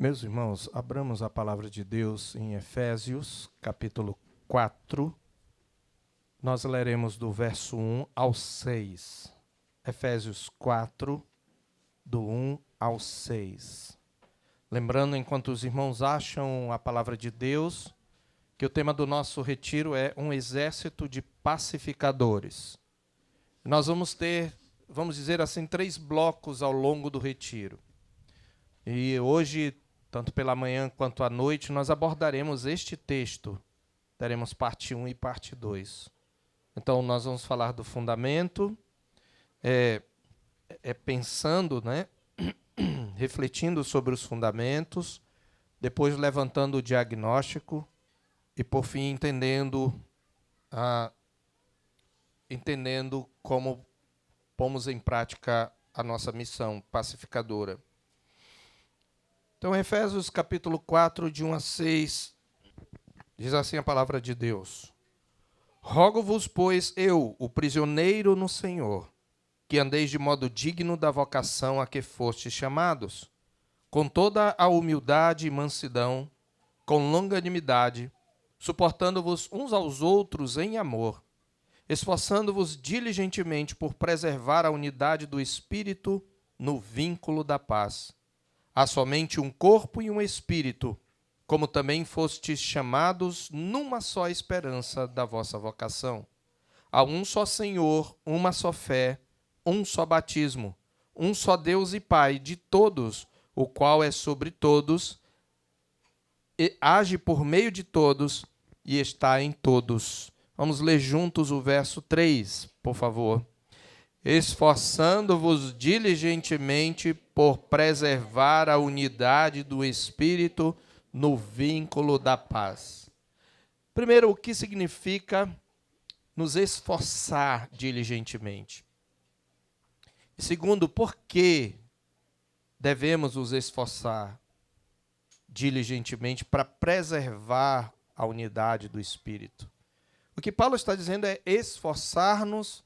Meus irmãos, abramos a palavra de Deus em Efésios, capítulo 4. Nós leremos do verso 1 ao 6. Efésios 4, do 1 ao 6. Lembrando, enquanto os irmãos acham a palavra de Deus, que o tema do nosso retiro é um exército de pacificadores. Nós vamos ter, vamos dizer assim, 3 blocos ao longo do retiro. E hoje, tanto pela manhã quanto à noite, nós abordaremos este texto. Teremos parte 1 e parte 2. Então, nós vamos falar do fundamento, pensando, refletindo sobre os fundamentos, depois levantando o diagnóstico e, por fim, entendendo como pomos em prática a nossa missão pacificadora. Então, Efésios capítulo 4, de 1 a 6, diz assim a palavra de Deus. Rogo-vos, pois, eu, o prisioneiro no Senhor, que andeis de modo digno da vocação a que fostes chamados, com toda a humildade e mansidão, com longanimidade, suportando-vos uns aos outros em amor, esforçando-vos diligentemente por preservar a unidade do Espírito no vínculo da paz. Há somente um corpo e um espírito, como também fostes chamados numa só esperança da vossa vocação. Há um só Senhor, uma só fé, um só batismo, um só Deus e Pai de todos, o qual é sobre todos, e age por meio de todos e está em todos. Vamos ler juntos o verso 3, por favor. Esforçando-vos diligentemente por preservar a unidade do Espírito no vínculo da paz. Primeiro, o que significa nos esforçar diligentemente? E segundo, por que devemos nos esforçar diligentemente para preservar a unidade do Espírito? O que Paulo está dizendo é esforçar-nos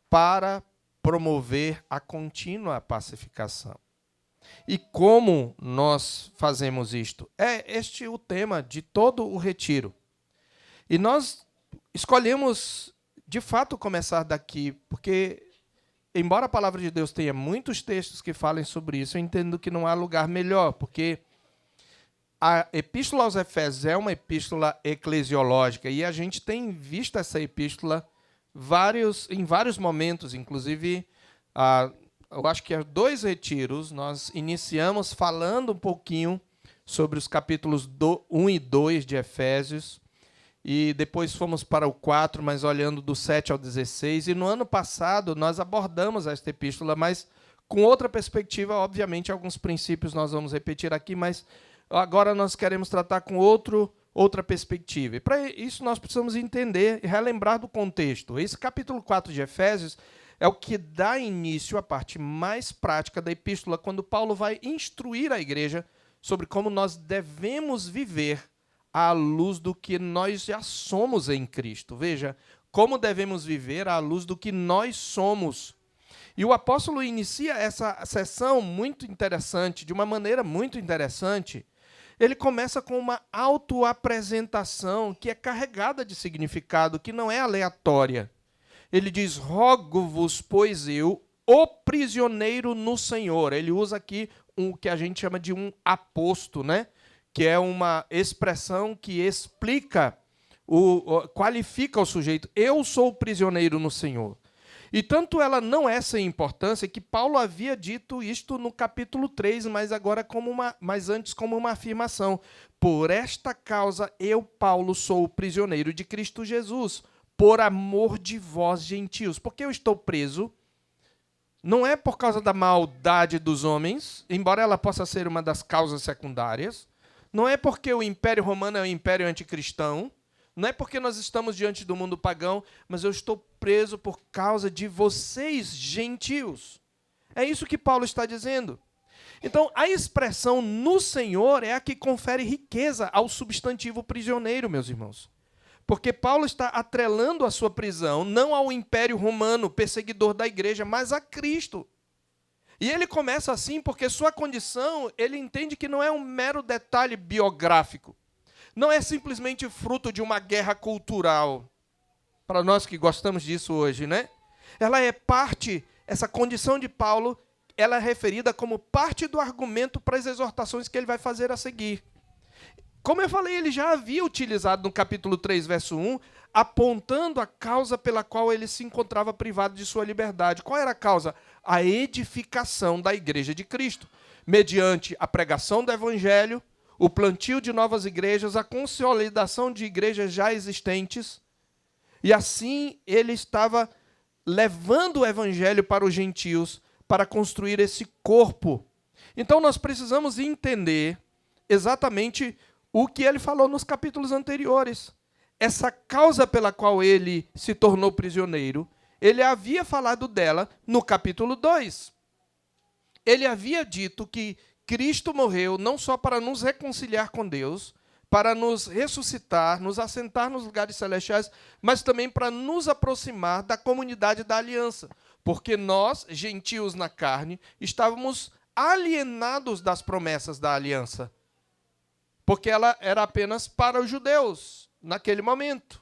para promover a contínua pacificação. E como nós fazemos isto? É este o tema de todo o retiro. E nós escolhemos, de fato, começar daqui, porque, embora a palavra de Deus tenha muitos textos que falem sobre isso, eu entendo que não há lugar melhor, porque a Epístola aos Efésios é uma epístola eclesiológica, e a gente tem visto essa epístola em vários momentos, inclusive, eu acho que há 2 retiros, nós iniciamos falando um pouquinho sobre os capítulos 1 e 2 de Efésios, e depois fomos para o 4, mas olhando do 7 ao 16, e no ano passado nós abordamos esta epístola, mas com outra perspectiva, obviamente, alguns princípios nós vamos repetir aqui, mas agora nós queremos tratar com outra perspectiva. E para isso nós precisamos entender e relembrar do contexto. Esse capítulo 4 de Efésios é o que dá início à parte mais prática da epístola, quando Paulo vai instruir a igreja sobre como nós devemos viver à luz do que nós já somos em Cristo. Veja, como devemos viver à luz do que nós somos. E o apóstolo inicia essa sessão muito interessante, de uma maneira muito interessante. Ele começa com uma autoapresentação que é carregada de significado, que não é aleatória. Ele diz, rogo-vos, pois eu, o prisioneiro no Senhor. Ele usa aqui o que a gente chama de um aposto, que é uma expressão que explica, qualifica o sujeito. Eu sou o prisioneiro no Senhor. E tanto ela não é sem importância que Paulo havia dito isto no capítulo 3, mas antes como uma afirmação. Por esta causa eu, Paulo, sou o prisioneiro de Cristo Jesus, por amor de vós, gentios. Porque eu estou preso, não é por causa da maldade dos homens, embora ela possa ser uma das causas secundárias, não é porque o Império Romano é um império anticristão, não é porque nós estamos diante do mundo pagão, mas eu estou preso por causa de vocês, gentios. É isso que Paulo está dizendo. Então, a expressão no Senhor é a que confere riqueza ao substantivo prisioneiro, meus irmãos. Porque Paulo está atrelando a sua prisão não ao Império Romano, perseguidor da igreja, mas a Cristo. E ele começa assim porque sua condição, ele entende que não é um mero detalhe biográfico. Não é simplesmente fruto de uma guerra cultural. Para nós que gostamos disso hoje, né? Ela é parte, essa condição de Paulo, ela é referida como parte do argumento para as exortações que ele vai fazer a seguir. Como eu falei, ele já havia utilizado no capítulo 3, verso 1, apontando a causa pela qual ele se encontrava privado de sua liberdade. Qual era a causa? A edificação da igreja de Cristo, mediante a pregação do evangelho, o plantio de novas igrejas, a consolidação de igrejas já existentes. E assim ele estava levando o evangelho para os gentios, para construir esse corpo. Então nós precisamos entender exatamente o que ele falou nos capítulos anteriores. Essa causa pela qual ele se tornou prisioneiro, ele havia falado dela no capítulo 2. Ele havia dito que Cristo morreu não só para nos reconciliar com Deus, para nos ressuscitar, nos assentar nos lugares celestiais, mas também para nos aproximar da comunidade da aliança. Porque nós, gentios na carne, estávamos alienados das promessas da aliança. Porque ela era apenas para os judeus, naquele momento.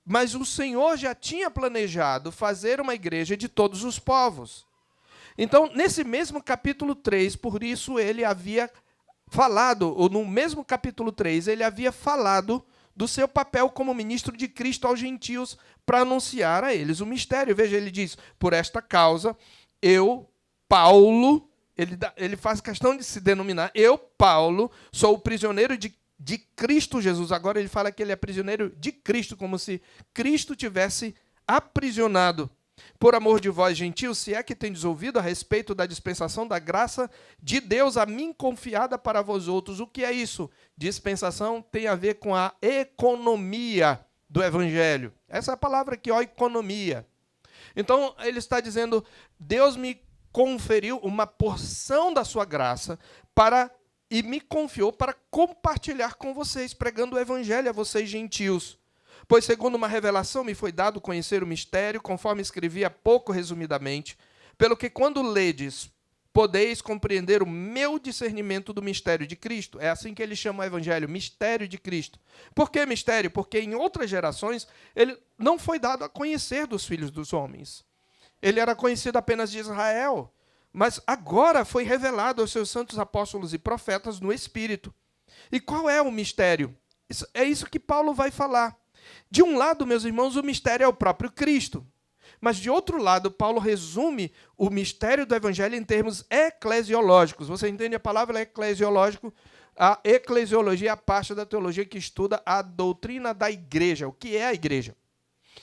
Mas o Senhor já tinha planejado fazer uma igreja de todos os povos. Então, nesse mesmo capítulo 3, por isso ele havia falado, ou no mesmo capítulo 3, ele havia falado do seu papel como ministro de Cristo aos gentios para anunciar a eles o mistério. Veja, ele diz, por esta causa, eu, Paulo, ele faz questão de se denominar, eu, Paulo, sou o prisioneiro de Cristo Jesus. Agora ele fala que ele é prisioneiro de Cristo, como se Cristo tivesse aprisionado. Por amor de vós, gentios, se é que tendes ouvido a respeito da dispensação da graça de Deus a mim confiada para vós outros. O que é isso? Dispensação tem a ver com a economia do evangelho. Essa é a palavra aqui, economia. Então, ele está dizendo, Deus me conferiu uma porção da sua graça e me confiou para compartilhar com vocês, pregando o evangelho a vocês gentios. Pois, segundo uma revelação, me foi dado conhecer o mistério, conforme escrevi há pouco resumidamente, pelo que, quando ledes, podeis compreender o meu discernimento do mistério de Cristo. É assim que ele chama o evangelho, mistério de Cristo. Por que mistério? Porque em outras gerações ele não foi dado a conhecer dos filhos dos homens. Ele era conhecido apenas de Israel, mas agora foi revelado aos seus santos apóstolos e profetas no Espírito. E qual é o mistério? É isso que Paulo vai falar. De um lado, meus irmãos, o mistério é o próprio Cristo. Mas, de outro lado, Paulo resume o mistério do evangelho em termos eclesiológicos. Você entende a palavra eclesiológico? A eclesiologia é a parte da teologia que estuda a doutrina da igreja. O que é a igreja?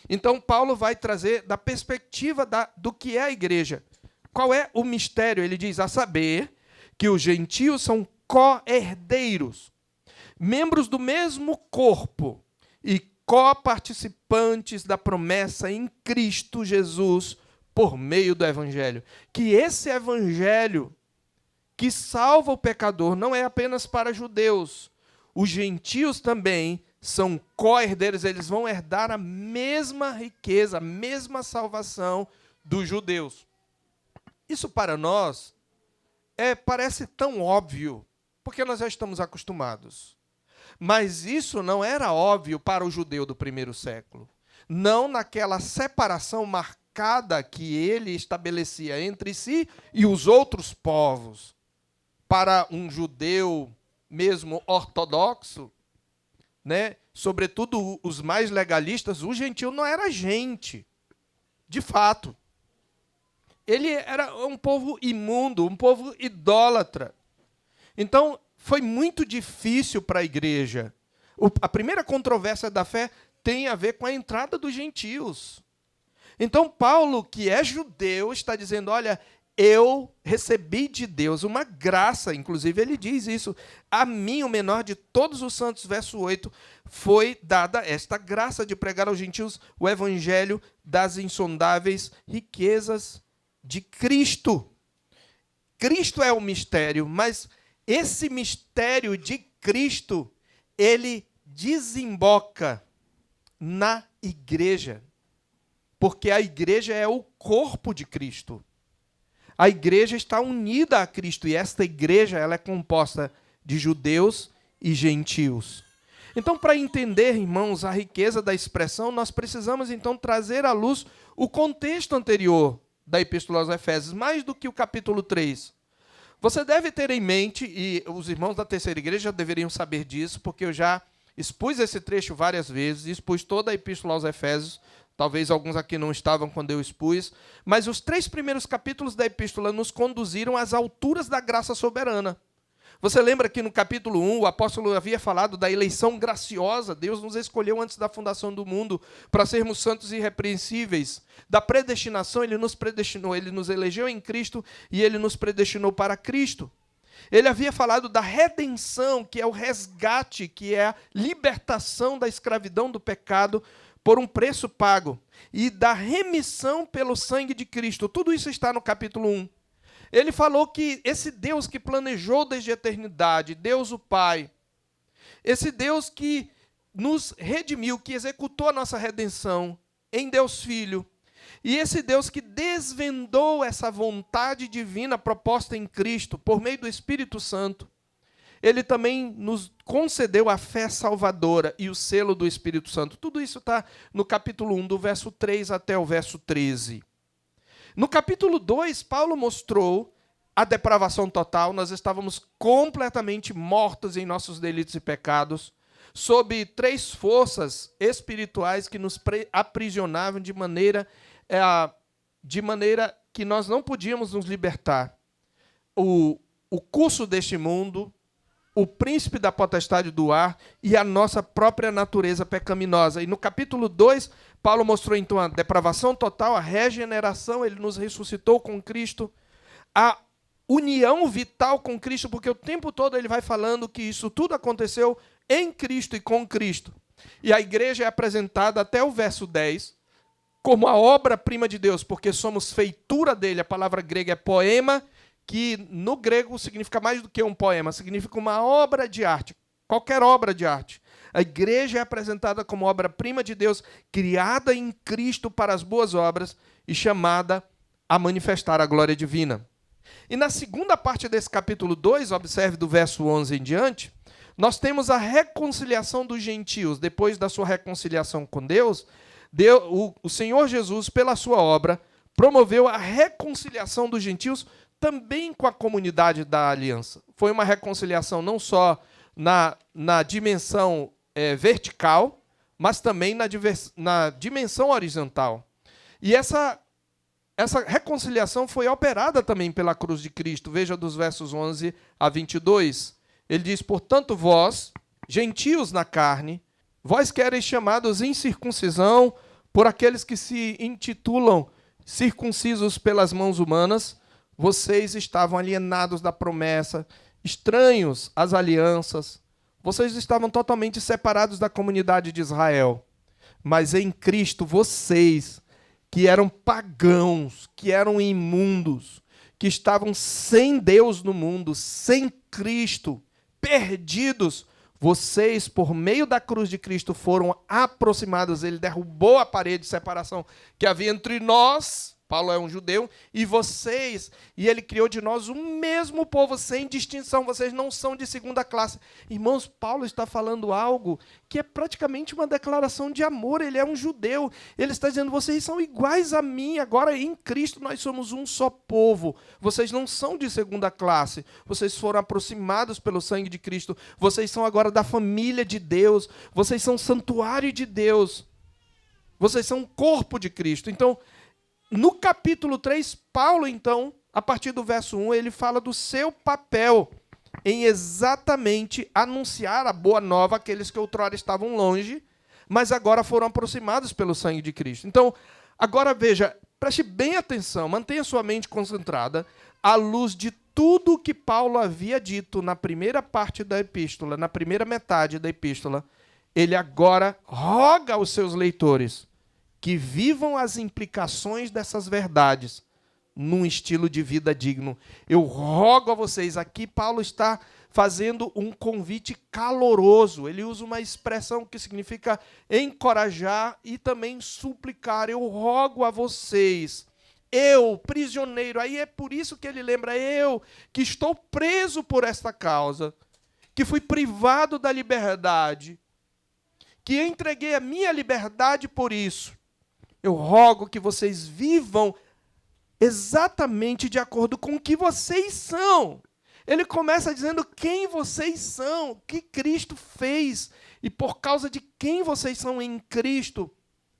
Então, Paulo vai trazer da perspectiva do que é a igreja. Qual é o mistério? Ele diz, a saber, que os gentios são co-herdeiros, membros do mesmo corpo e coparticipantes da promessa em Cristo Jesus por meio do evangelho. Que esse evangelho que salva o pecador não é apenas para judeus. Os gentios também são co-herdeiros, eles vão herdar a mesma riqueza, a mesma salvação dos judeus. Isso para nós parece tão óbvio, porque nós já estamos acostumados. Mas isso não era óbvio para o judeu do primeiro século. Não naquela separação marcada que ele estabelecia entre si e os outros povos. Para um judeu mesmo ortodoxo, né, sobretudo os mais legalistas, o gentio não era gente, de fato. Ele era um povo imundo, um povo idólatra. Então, foi muito difícil para a igreja. A primeira controvérsia da fé tem a ver com a entrada dos gentios. Então, Paulo, que é judeu, está dizendo, olha, eu recebi de Deus uma graça, inclusive ele diz isso, a mim, o menor de todos os santos, verso 8, foi dada esta graça de pregar aos gentios o evangelho das insondáveis riquezas de Cristo. Cristo é o mistério, mas esse mistério de Cristo, ele desemboca na igreja, porque a igreja é o corpo de Cristo. a igreja está unida a Cristo, e esta igreja ela é composta de judeus e gentios. Então, para entender, irmãos, a riqueza da expressão, nós precisamos, então, trazer à luz o contexto anterior da Epístola aos Efésios, mais do que o capítulo 3. Você deve ter em mente, e os irmãos da terceira igreja já deveriam saber disso, porque eu já expus esse trecho várias vezes, expus toda a Epístola aos Efésios, talvez alguns aqui não estavam quando eu expus, mas os 3 primeiros capítulos da Epístola nos conduziram às alturas da graça soberana. Você lembra que no capítulo 1, o apóstolo havia falado da eleição graciosa, Deus nos escolheu antes da fundação do mundo para sermos santos e irrepreensíveis. Da predestinação, Ele nos predestinou, Ele nos elegeu em Cristo e Ele nos predestinou para Cristo. Ele havia falado da redenção, que é o resgate, que é a libertação da escravidão do pecado por um preço pago, e da remissão pelo sangue de Cristo. Tudo isso está no capítulo 1. Ele falou que esse Deus que planejou desde a eternidade, Deus o Pai, esse Deus que nos redimiu, que executou a nossa redenção em Deus Filho, e esse Deus que desvendou essa vontade divina proposta em Cristo por meio do Espírito Santo, Ele também nos concedeu a fé salvadora e o selo do Espírito Santo. Tudo isso está no capítulo 1, do verso 3 até o verso 13. No capítulo 2, Paulo mostrou a depravação total. Nós estávamos completamente mortos em nossos delitos e pecados, sob 3 forças espirituais que nos aprisionavam de maneira que nós não podíamos nos libertar. O curso deste mundo, o príncipe da potestade do ar e a nossa própria natureza pecaminosa. E no capítulo 2, Paulo mostrou então a depravação total, a regeneração, ele nos ressuscitou com Cristo, a união vital com Cristo, porque o tempo todo ele vai falando que isso tudo aconteceu em Cristo e com Cristo. E a igreja é apresentada até o verso 10 como a obra-prima de Deus, porque somos feitura dele. A palavra grega é poema, que no grego significa mais do que um poema, significa uma obra de arte, qualquer obra de arte. A igreja é apresentada como obra-prima de Deus, criada em Cristo para as boas obras e chamada a manifestar a glória divina. E na segunda parte desse capítulo 2, observe do verso 11 em diante, nós temos a reconciliação dos gentios. Depois da sua reconciliação com Deus, o Senhor Jesus, pela sua obra, promoveu a reconciliação dos gentios também com a comunidade da aliança. Foi uma reconciliação não só na dimensão vertical, mas também na dimensão horizontal. E essa reconciliação foi operada também pela cruz de Cristo. Veja dos versos 11 a 22. Ele diz, portanto, vós, gentios na carne, vós que ereis chamados incircuncisão por aqueles que se intitulam circuncisos pelas mãos humanas, vocês estavam alienados da promessa, estranhos às alianças, vocês estavam totalmente separados da comunidade de Israel. Mas em Cristo, vocês, que eram pagãos, que eram imundos, que estavam sem Deus no mundo, sem Cristo, perdidos, vocês, por meio da cruz de Cristo, foram aproximados. Ele derrubou a parede de separação que havia entre nós, Paulo é um judeu, e vocês, e ele criou de nós o mesmo povo, sem distinção. Vocês não são de segunda classe. Irmãos, Paulo está falando algo que é praticamente uma declaração de amor. Ele é um judeu. Ele está dizendo, vocês são iguais a mim. Agora, em Cristo, nós somos um só povo. Vocês não são de segunda classe. Vocês foram aproximados pelo sangue de Cristo. Vocês são agora da família de Deus. Vocês são santuário de Deus. Vocês são o corpo de Cristo. Então, no capítulo 3, Paulo, então, a partir do verso 1, ele fala do seu papel em exatamente anunciar a boa nova àqueles que outrora estavam longe, mas agora foram aproximados pelo sangue de Cristo. Então, agora veja, preste bem atenção, mantenha sua mente concentrada, à luz de tudo o que Paulo havia dito na primeira parte da epístola, na primeira metade da epístola, ele agora roga aos seus leitores que vivam as implicações dessas verdades num estilo de vida digno. Eu rogo a vocês, aqui Paulo está fazendo um convite caloroso. Ele usa uma expressão que significa encorajar e também suplicar. Eu rogo a vocês, eu, prisioneiro. Aí é por isso que ele lembra, eu, que estou preso por esta causa, que fui privado da liberdade, que entreguei a minha liberdade por isso. Eu rogo que vocês vivam exatamente de acordo com o que vocês são. Ele começa dizendo quem vocês são, o que Cristo fez. E por causa de quem vocês são em Cristo,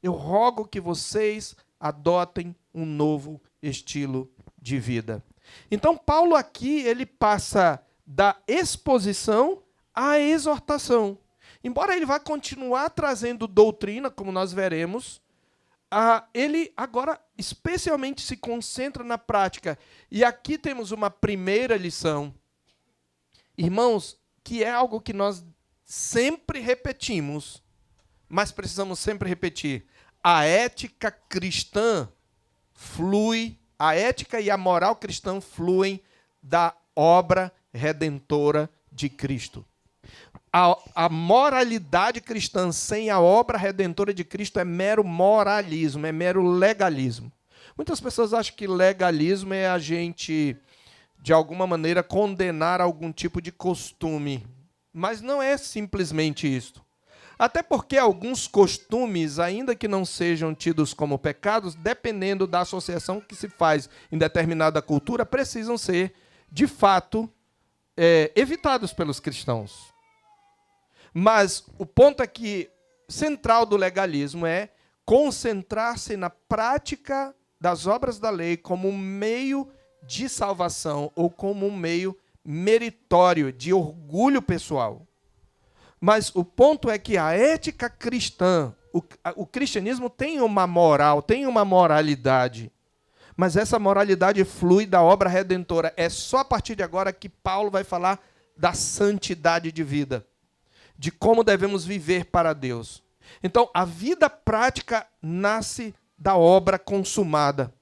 eu rogo que vocês adotem um novo estilo de vida. Então, Paulo aqui, ele passa da exposição à exortação. Embora ele vá continuar trazendo doutrina, como nós veremos, ele agora especialmente se concentra na prática. E aqui temos uma primeira lição. Irmãos, que é algo que nós sempre repetimos, mas precisamos sempre repetir. A ética cristã flui, a ética e a moral cristã fluem da obra redentora de Cristo. A moralidade cristã sem a obra redentora de Cristo é mero moralismo, é mero legalismo. Muitas pessoas acham que legalismo é a gente, de alguma maneira, condenar algum tipo de costume. Mas não é simplesmente isso. Até porque alguns costumes, ainda que não sejam tidos como pecados, dependendo da associação que se faz em determinada cultura, precisam ser, de fato, evitados pelos cristãos. Mas o ponto aqui central do legalismo é concentrar-se na prática das obras da lei como um meio de salvação ou como um meio meritório, de orgulho pessoal. Mas o ponto é que a ética cristã, o cristianismo tem uma moral, tem uma moralidade, mas essa moralidade flui da obra redentora. É só a partir de agora que Paulo vai falar da santidade de vida, de como devemos viver para Deus. Então, a vida prática nasce da obra consumada.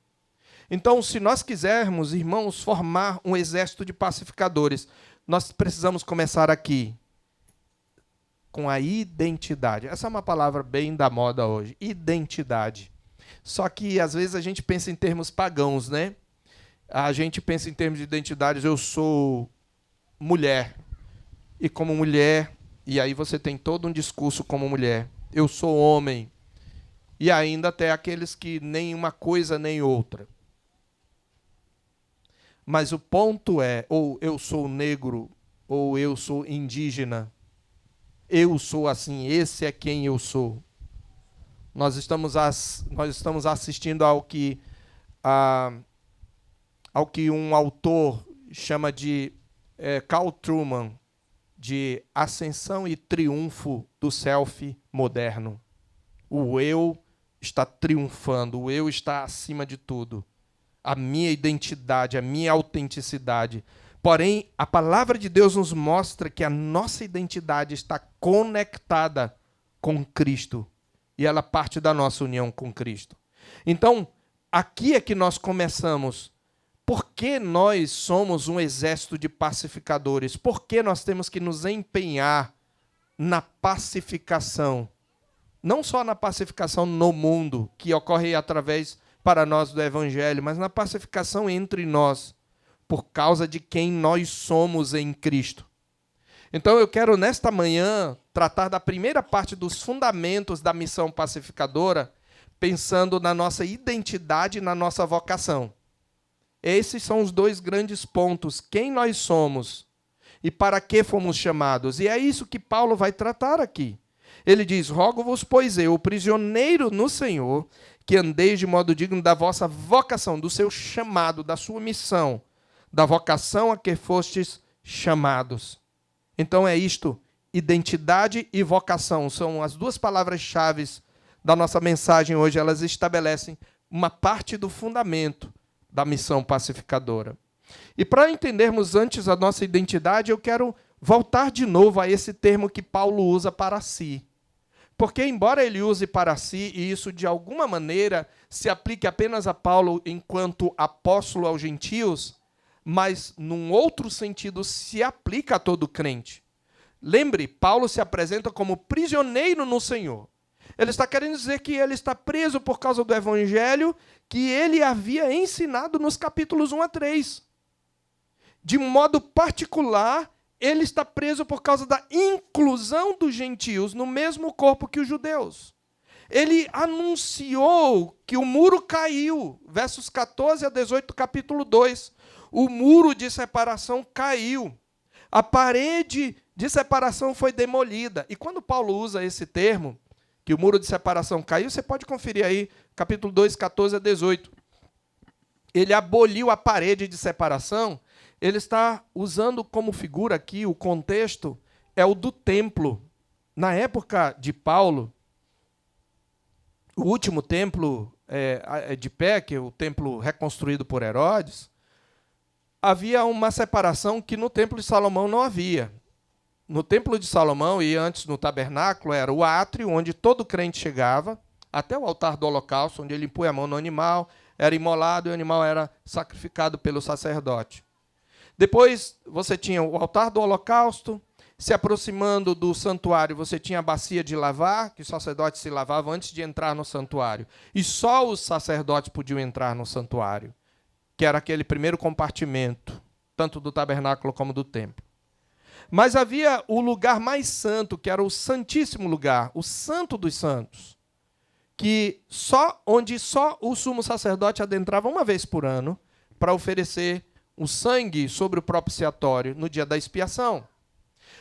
Então, se nós quisermos, irmãos, formar um exército de pacificadores, nós precisamos começar aqui, com a identidade. Essa é uma palavra bem da moda hoje, identidade. Só que, às vezes, a gente pensa em termos pagãos, né? A gente pensa em termos de identidade, eu sou mulher, e como mulher, e aí você tem todo um discurso como mulher. Eu sou homem, e ainda até aqueles que nem uma coisa nem outra. Mas o ponto é, ou eu sou negro, ou eu sou indígena, eu sou assim, esse é quem eu sou. Nós estamos assistindo ao que um autor chama de Carl Truman, de ascensão e triunfo do self moderno. O eu está triunfando, o eu está acima de tudo. A minha identidade, a minha autenticidade. Porém, a palavra de Deus nos mostra que a nossa identidade está conectada com Cristo. E ela parte da nossa união com Cristo. Então, aqui é que nós começamos. Por que nós somos um exército de pacificadores? Por que nós temos que nos empenhar na pacificação? Não só na pacificação no mundo, que ocorre através para nós do Evangelho, mas na pacificação entre nós, por causa de quem nós somos em Cristo. Então eu quero, nesta manhã, tratar da primeira parte dos fundamentos da missão pacificadora, pensando na nossa identidade e na nossa vocação. Esses são os dois grandes pontos, quem nós somos e para que fomos chamados. E é isso que Paulo vai tratar aqui. Ele diz, rogo-vos, pois eu, prisioneiro no Senhor, que andeis de modo digno da vossa vocação, do seu chamado, da sua missão, da vocação a que fostes chamados. Então é isto, identidade e vocação, são as duas palavras-chave da nossa mensagem hoje, elas estabelecem uma parte do fundamento da missão pacificadora. E para entendermos antes a nossa identidade, eu quero voltar de novo a esse termo que Paulo usa para si. Porque, embora ele use para si, e isso de alguma maneira se aplique apenas a Paulo enquanto apóstolo aos gentios, mas, num outro sentido, se aplica a todo crente. Lembre, Paulo se apresenta como prisioneiro no Senhor. Ele está querendo dizer que ele está preso por causa do evangelho que ele havia ensinado nos capítulos 1 a 3. De modo particular, ele está preso por causa da inclusão dos gentios no mesmo corpo que os judeus. Ele anunciou que o muro caiu, versos 14 a 18 do capítulo 2. O muro de separação caiu. A parede de separação foi demolida. E quando Paulo usa esse termo, que o muro de separação caiu, você pode conferir aí, capítulo 2, 14 a 18. Ele aboliu a parede de separação. Ele está usando como figura aqui, o contexto é o do templo. Na época de Paulo, o último templo de pé, que é o templo reconstruído por Herodes, havia uma separação que no templo de Salomão não havia. No templo de Salomão, e antes no tabernáculo, era o átrio, onde todo crente chegava, até o altar do holocausto, onde ele põe a mão no animal, era imolado e o animal era sacrificado pelo sacerdote. Depois você tinha o altar do holocausto, se aproximando do santuário, você tinha a bacia de lavar, que os sacerdotes se lavavam antes de entrar no santuário. E só os sacerdotes podiam entrar no santuário, que era aquele primeiro compartimento, tanto do tabernáculo como do templo. Mas havia o lugar mais santo, que era o santíssimo lugar, o santo dos santos, onde só o sumo sacerdote adentrava uma vez por ano para oferecer o sangue sobre o propiciatório no dia da expiação.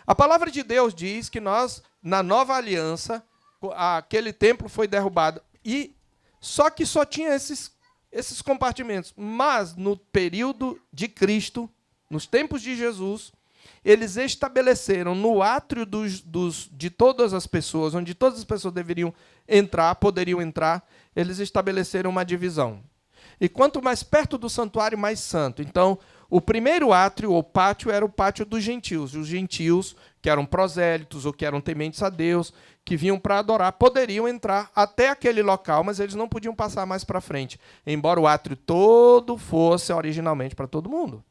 A palavra de Deus diz que nós, na nova aliança, aquele templo foi derrubado. Só que só tinha esses compartimentos. Mas no período de Cristo, nos tempos de Jesus, eles estabeleceram no átrio de todas as pessoas, onde todas as pessoas poderiam entrar, eles estabeleceram uma divisão. E quanto mais perto do santuário, mais santo. Então, o primeiro átrio ou pátio era o pátio dos gentios. Os gentios, que eram prosélitos ou que eram tementes a Deus, que vinham para adorar, poderiam entrar até aquele local, mas eles não podiam passar mais para frente, embora o átrio todo fosse originalmente para todo mundo.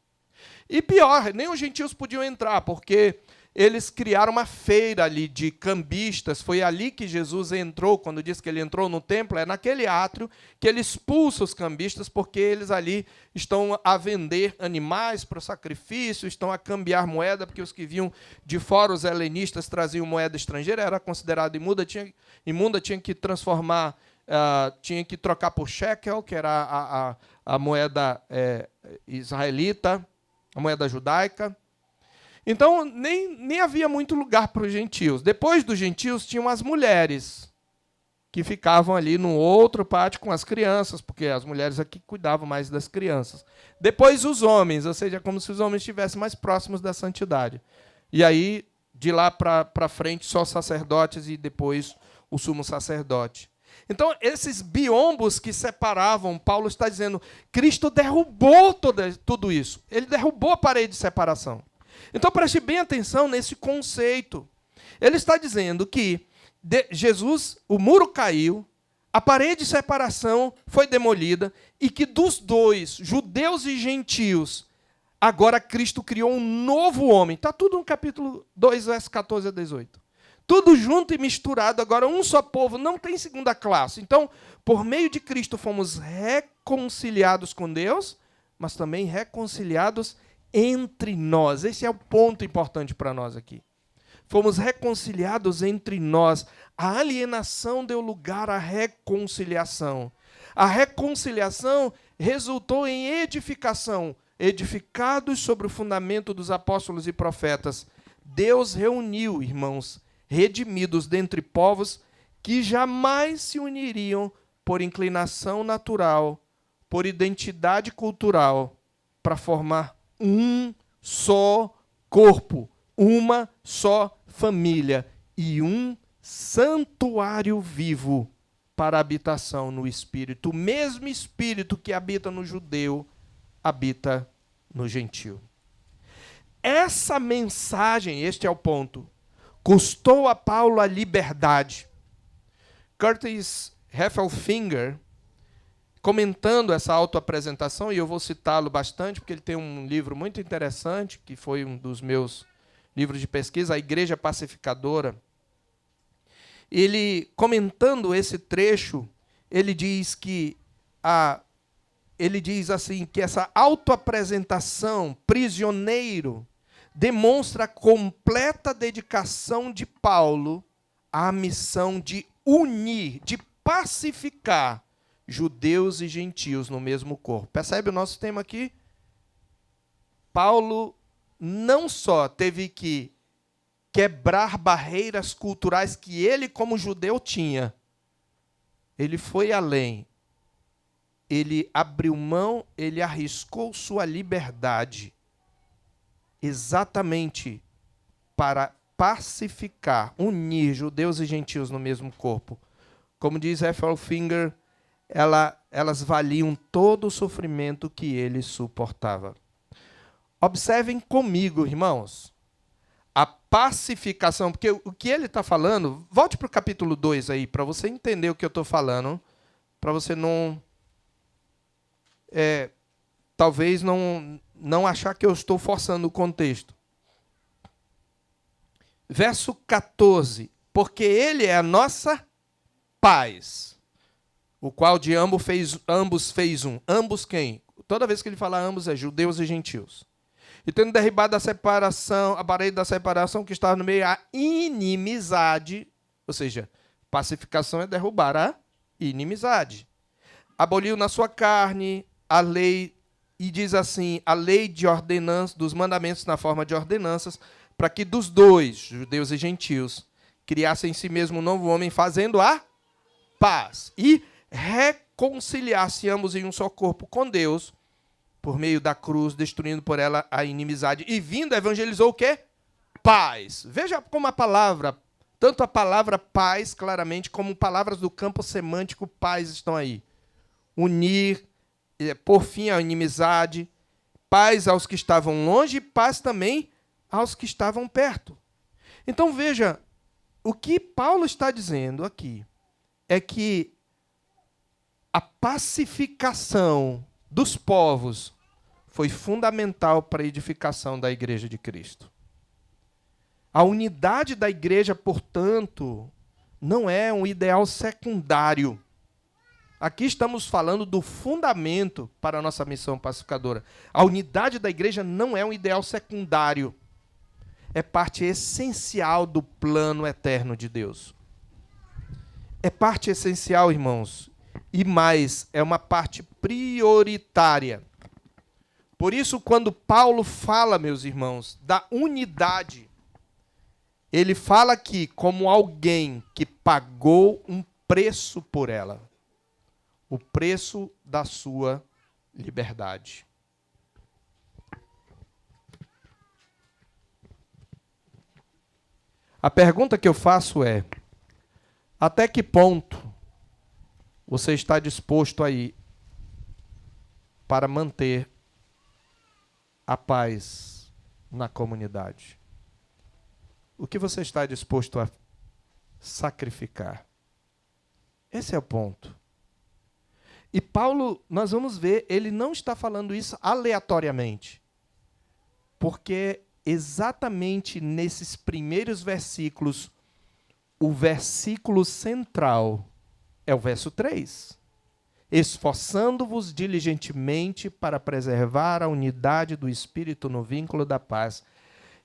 E pior, nem os gentios podiam entrar, porque eles criaram uma feira ali de cambistas. Foi ali que Jesus entrou, quando diz que ele entrou no templo, é naquele átrio que ele expulsa os cambistas, porque eles ali estão a vender animais para o sacrifício, estão a cambiar moeda, porque os que vinham de fora, os helenistas, traziam moeda estrangeira, era considerado imunda, tinha que transformar, tinha que trocar por shekel, que era a moeda israelita, a moeda judaica. Então, nem havia muito lugar para os gentios. Depois dos gentios, tinham as mulheres, que ficavam ali no outro pátio com as crianças, porque as mulheres aqui cuidavam mais das crianças. Depois os homens, ou seja, como se os homens estivessem mais próximos da santidade. E aí, de lá para frente, só sacerdotes e depois o sumo sacerdote. Então, esses biombos que separavam, Paulo está dizendo, Cristo derrubou tudo isso. Ele derrubou a parede de separação. Então, preste bem atenção nesse conceito. Ele está dizendo que Jesus, o muro caiu, a parede de separação foi demolida, e que dos dois, judeus e gentios, agora Cristo criou um novo homem. Está tudo no capítulo 2, versos 14 a 18. Tudo junto e misturado, agora um só povo, não tem segunda classe. Então, por meio de Cristo, fomos reconciliados com Deus, mas também reconciliados entre nós. Esse é o ponto importante para nós aqui. Fomos reconciliados entre nós. A alienação deu lugar à reconciliação. A reconciliação resultou em edificação. Edificados sobre o fundamento dos apóstolos e profetas, Deus reuniu, irmãos, redimidos dentre povos que jamais se uniriam por inclinação natural, por identidade cultural, para formar um só corpo, uma só família e um santuário vivo para a habitação no Espírito. O mesmo Espírito que habita no judeu, habita no gentio. Essa mensagem, este é o ponto, custou a Paulo a liberdade. Curtis Heffelfinger, comentando essa autoapresentação, e eu vou citá-lo bastante, porque ele tem um livro muito interessante, que foi um dos meus livros de pesquisa, A Igreja Pacificadora. ele, comentando esse trecho, ele diz assim, que essa autoapresentação, prisioneiro, demonstra a completa dedicação de Paulo à missão de unir, de pacificar judeus e gentios no mesmo corpo. Percebe o nosso tema aqui? Paulo não só teve que quebrar barreiras culturais que ele, como judeu, tinha. Ele foi além. Ele abriu mão, ele arriscou sua liberdade exatamente para pacificar, unir judeus e gentios no mesmo corpo. Como diz Ethel Finger, elas valiam todo o sofrimento que ele suportava. Observem comigo, irmãos, a pacificação, porque o que ele está falando, volte para o capítulo 2 aí, para você entender o que eu estou falando, para você não, talvez não achar que eu estou forçando o contexto. Verso 14, porque ele é a nossa paz, o qual de ambos fez um. Ambos quem? Toda vez que ele fala ambos é judeus e gentios. E tendo derribado a separação, a parede da separação que estava no meio, a inimizade, ou seja, pacificação é derrubar a inimizade. Aboliu na sua carne a lei, e diz assim, a lei de ordenanças, dos mandamentos na forma de ordenanças, para que dos dois, judeus e gentios, criassem em si mesmo um novo homem, fazendo a paz, e reconciliasse ambos em um só corpo com Deus, por meio da cruz, destruindo por ela a inimizade. E vindo, evangelizou o quê? Paz. Veja como a palavra, tanto a palavra paz, claramente, como palavras do campo semântico paz estão aí. Unir, por fim a inimizade, paz aos que estavam longe e paz também aos que estavam perto. Então veja, o que Paulo está dizendo aqui é que a pacificação dos povos foi fundamental para a edificação da Igreja de Cristo. A unidade da Igreja, portanto, não é um ideal secundário. Aqui estamos falando do fundamento para a nossa missão pacificadora. A unidade da Igreja não é um ideal secundário. É parte essencial do plano eterno de Deus. É parte essencial, irmãos. E mais, é uma parte prioritária. Por isso, quando Paulo fala, meus irmãos, da unidade, ele fala aqui como alguém que pagou um preço por ela. O preço da sua liberdade. A pergunta que eu faço é: até que ponto você está disposto a ir para manter a paz na comunidade? O que você está disposto a sacrificar? Esse é o ponto. E Paulo, nós vamos ver, ele não está falando isso aleatoriamente. Porque exatamente nesses primeiros versículos, o versículo central é o verso 3. Esforçando-vos diligentemente para preservar a unidade do Espírito no vínculo da paz.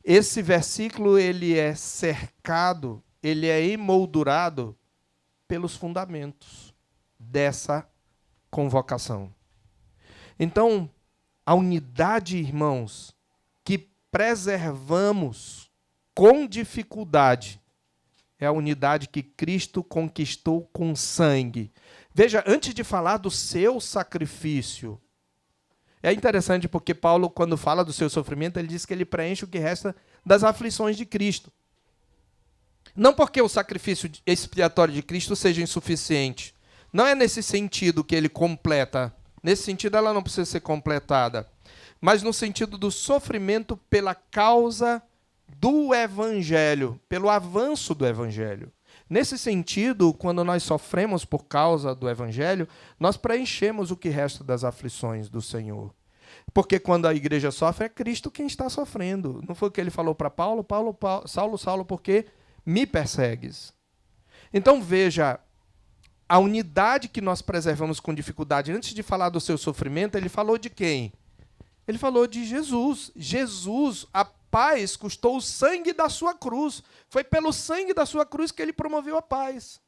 Esse versículo ele é cercado, ele é emoldurado pelos fundamentos dessa convocação. Então, a unidade, irmãos, que preservamos com dificuldade, é a unidade que Cristo conquistou com sangue. Veja, antes de falar do seu sacrifício, é interessante porque Paulo, quando fala do seu sofrimento, ele diz que ele preenche o que resta das aflições de Cristo. Não porque o sacrifício expiatório de Cristo seja insuficiente. Não é nesse sentido que ele completa. Nesse sentido, ela não precisa ser completada. Mas no sentido do sofrimento pela causa do Evangelho, pelo avanço do Evangelho. Nesse sentido, quando nós sofremos por causa do Evangelho, nós preenchemos o que resta das aflições do Senhor. Porque quando a igreja sofre, é Cristo quem está sofrendo. Não foi o que ele falou para Paulo? Saulo, Saulo, por que me persegues? Então, veja, a unidade que nós preservamos com dificuldade, antes de falar do seu sofrimento, ele falou de quem? Ele falou de Jesus. Jesus, a paz custou o sangue da sua cruz. Foi pelo sangue da sua cruz que ele promoveu a paz.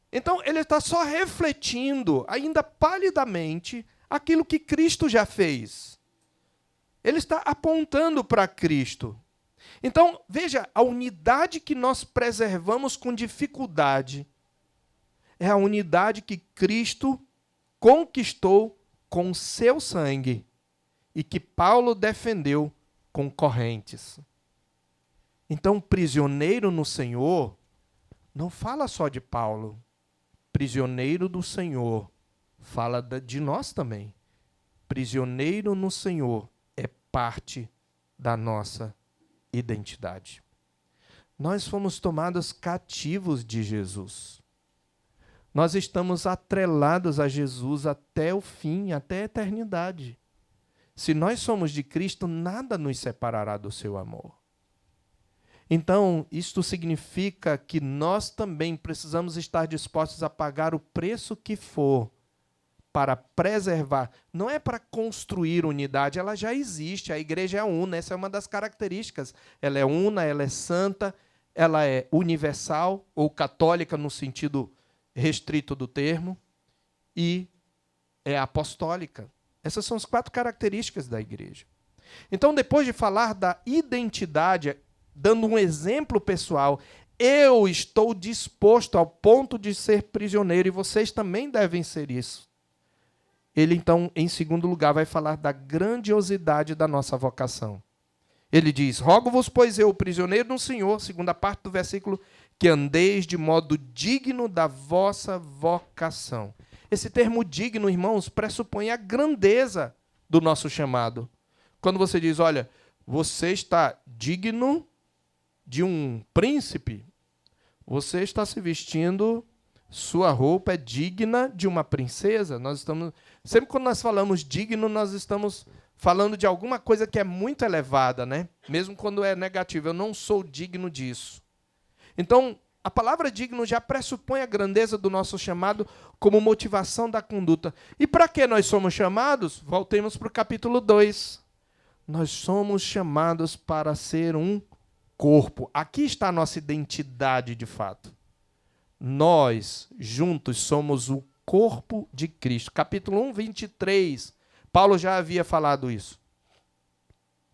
Então, ele está só refletindo, ainda palidamente, aquilo que Cristo já fez. Ele está apontando para Cristo. Então, veja, a unidade que nós preservamos com dificuldade é a unidade que Cristo conquistou com seu sangue e que Paulo defendeu com correntes. Então, prisioneiro no Senhor não fala só de Paulo. Prisioneiro do Senhor fala de nós também. Prisioneiro no Senhor é parte da nossa identidade. Nós fomos tomados cativos de Jesus. Nós estamos atrelados a Jesus até o fim, até a eternidade. Se nós somos de Cristo, nada nos separará do seu amor. Então, isto significa que nós também precisamos estar dispostos a pagar o preço que for para preservar. Não é para construir unidade, ela já existe, a igreja é una, essa é uma das características. Ela é una, ela é santa, ela é universal, ou católica no sentido restrito do termo, e é apostólica. Essas são as 4 características da igreja. Então, depois de falar da identidade, dando um exemplo pessoal, eu estou disposto ao ponto de ser prisioneiro, e vocês também devem ser isso. Ele, então, em segundo lugar, vai falar da grandiosidade da nossa vocação. Ele diz, rogo-vos, pois eu, prisioneiro no Senhor, segunda parte do versículo, que andeis de modo digno da vossa vocação. Esse termo digno, irmãos, pressupõe a grandeza do nosso chamado. Quando você diz, olha, você está digno de um príncipe, você está se vestindo, sua roupa é digna de uma princesa. Sempre quando nós falamos digno, nós estamos falando de alguma coisa que é muito elevada, né? Mesmo quando é negativo, eu não sou digno disso. Então, a palavra digno já pressupõe a grandeza do nosso chamado como motivação da conduta. E para que nós somos chamados? Voltemos para o capítulo 2. Nós somos chamados para ser um corpo. Aqui está a nossa identidade de fato. Nós, juntos, somos o corpo de Cristo. Capítulo 1, 23. Paulo já havia falado isso.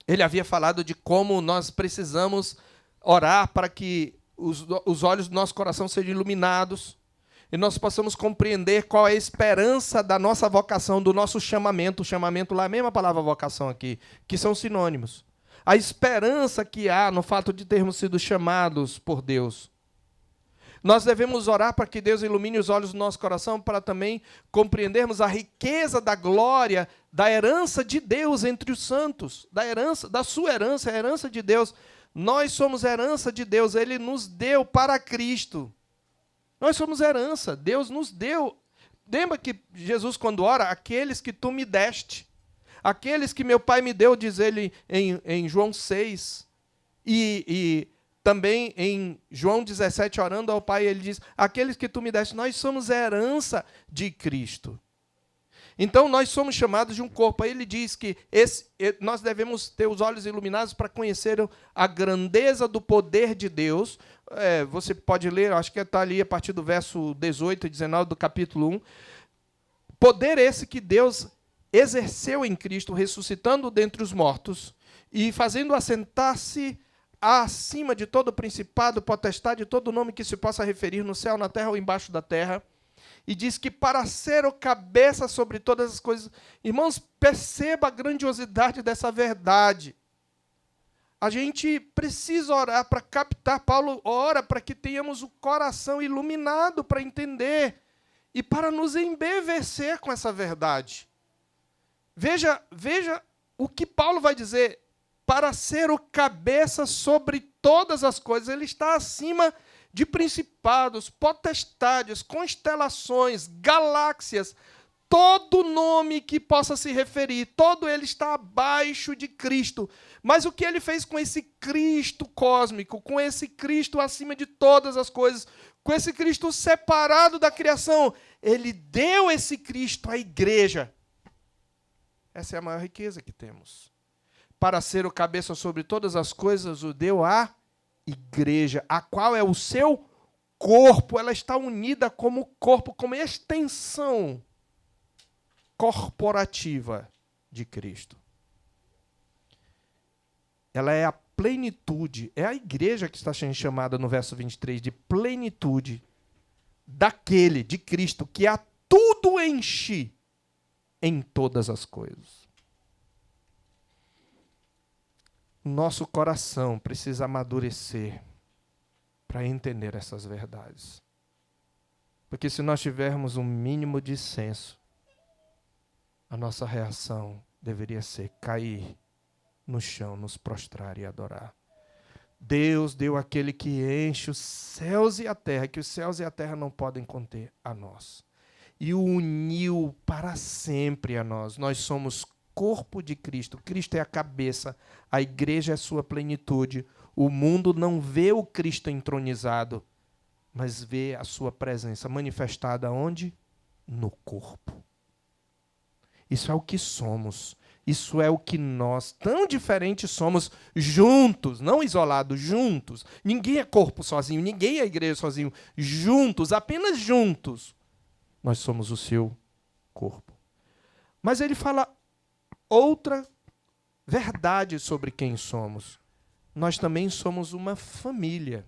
Ele havia falado de como nós precisamos orar para que os olhos do nosso coração sejam iluminados e nós possamos compreender qual é a esperança da nossa vocação, do nosso chamamento. O chamamento lá é a mesma palavra vocação aqui, que são sinônimos. A esperança que há no fato de termos sido chamados por Deus. Nós devemos orar para que Deus ilumine os olhos do nosso coração para também compreendermos a riqueza da glória, da herança de Deus entre os santos, da sua herança, a herança de Deus. Nós somos herança de Deus, Ele nos deu para Cristo. Nós somos herança, Deus nos deu. Lembra que Jesus, quando ora, aqueles que tu me deste, aqueles que meu Pai me deu, diz ele em João 6, e também em João 17, orando ao Pai, ele diz, aqueles que tu me deste, nós somos herança de Cristo. Então, nós somos chamados de um corpo. Aí ele diz que nós devemos ter os olhos iluminados para conhecer a grandeza do poder de Deus. Você pode ler, acho que está ali a partir do verso 18 e 19 do capítulo 1. Poder esse que Deus exerceu em Cristo, ressuscitando dentre os mortos e fazendo assentar-se acima de todo principado, potestade, todo nome que se possa referir no céu, na terra ou embaixo da terra. E diz que para ser o cabeça sobre todas as coisas. Irmãos, perceba a grandiosidade dessa verdade. A gente precisa orar para captar. Paulo ora para que tenhamos o coração iluminado para entender e para nos embevecer com essa verdade. Veja o que Paulo vai dizer. Para ser o cabeça sobre todas as coisas. Ele está acima de principados, potestades, constelações, galáxias, todo nome que possa se referir, todo ele está abaixo de Cristo. Mas o que ele fez com esse Cristo cósmico, com esse Cristo acima de todas as coisas, com esse Cristo separado da criação, ele deu esse Cristo à igreja. Essa é a maior riqueza que temos. Para ser o cabeça sobre todas as coisas, o deu à igreja, a qual é o seu corpo. Ela está unida como corpo, como extensão corporativa de Cristo. Ela é a plenitude, é a igreja que está sendo chamada no verso 23 de plenitude daquele, de Cristo, que a tudo enche em todas as coisas. Nosso coração precisa amadurecer para entender essas verdades. Porque se nós tivermos um mínimo de senso, a nossa reação deveria ser cair no chão, nos prostrar e adorar. Deus deu aquele que enche os céus e a terra, que os céus e a terra não podem conter, a nós. E o uniu para sempre a nós. Nós somos corpo de Cristo. Cristo é a cabeça, a igreja é a sua plenitude. O mundo não vê o Cristo entronizado, mas vê a sua presença manifestada onde? No corpo. Isso é o que somos. Isso é o que nós, tão diferentes somos, juntos, não isolados, juntos. Ninguém é corpo sozinho, ninguém é igreja sozinho. Juntos, apenas juntos, nós somos o seu corpo. Mas ele fala outra verdade sobre quem somos. Nós também somos uma família.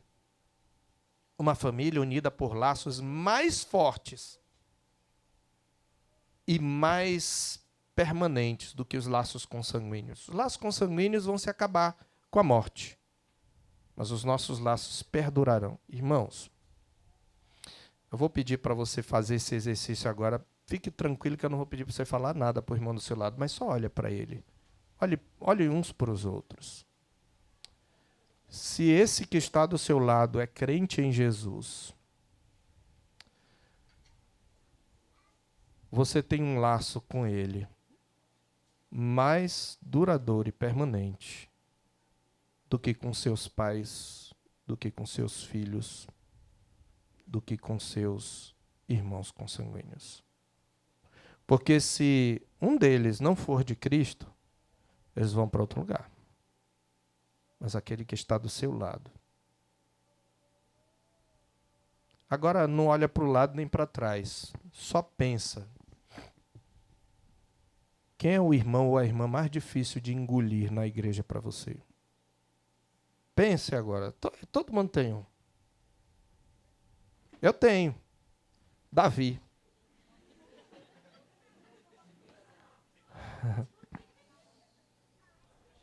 Uma família unida por laços mais fortes e mais permanentes do que os laços consanguíneos. Os laços consanguíneos vão se acabar com a morte, mas os nossos laços perdurarão. Irmãos, eu vou pedir para você fazer esse exercício agora. Fique tranquilo que eu não vou pedir para você falar nada para o irmão do seu lado, mas só olha para ele. Olhe uns para os outros. Se esse que está do seu lado é crente em Jesus, você tem um laço com ele mais duradouro e permanente do que com seus pais, do que com seus filhos, do que com seus irmãos consanguíneos. Porque se um deles não for de Cristo, eles vão para outro lugar. Mas aquele que está do seu lado. Agora não olha para o lado nem para trás, só pensa. Quem é o irmão ou a irmã mais difícil de engolir na igreja para você? Pense agora. Todo mundo tem um. Eu tenho. Davi.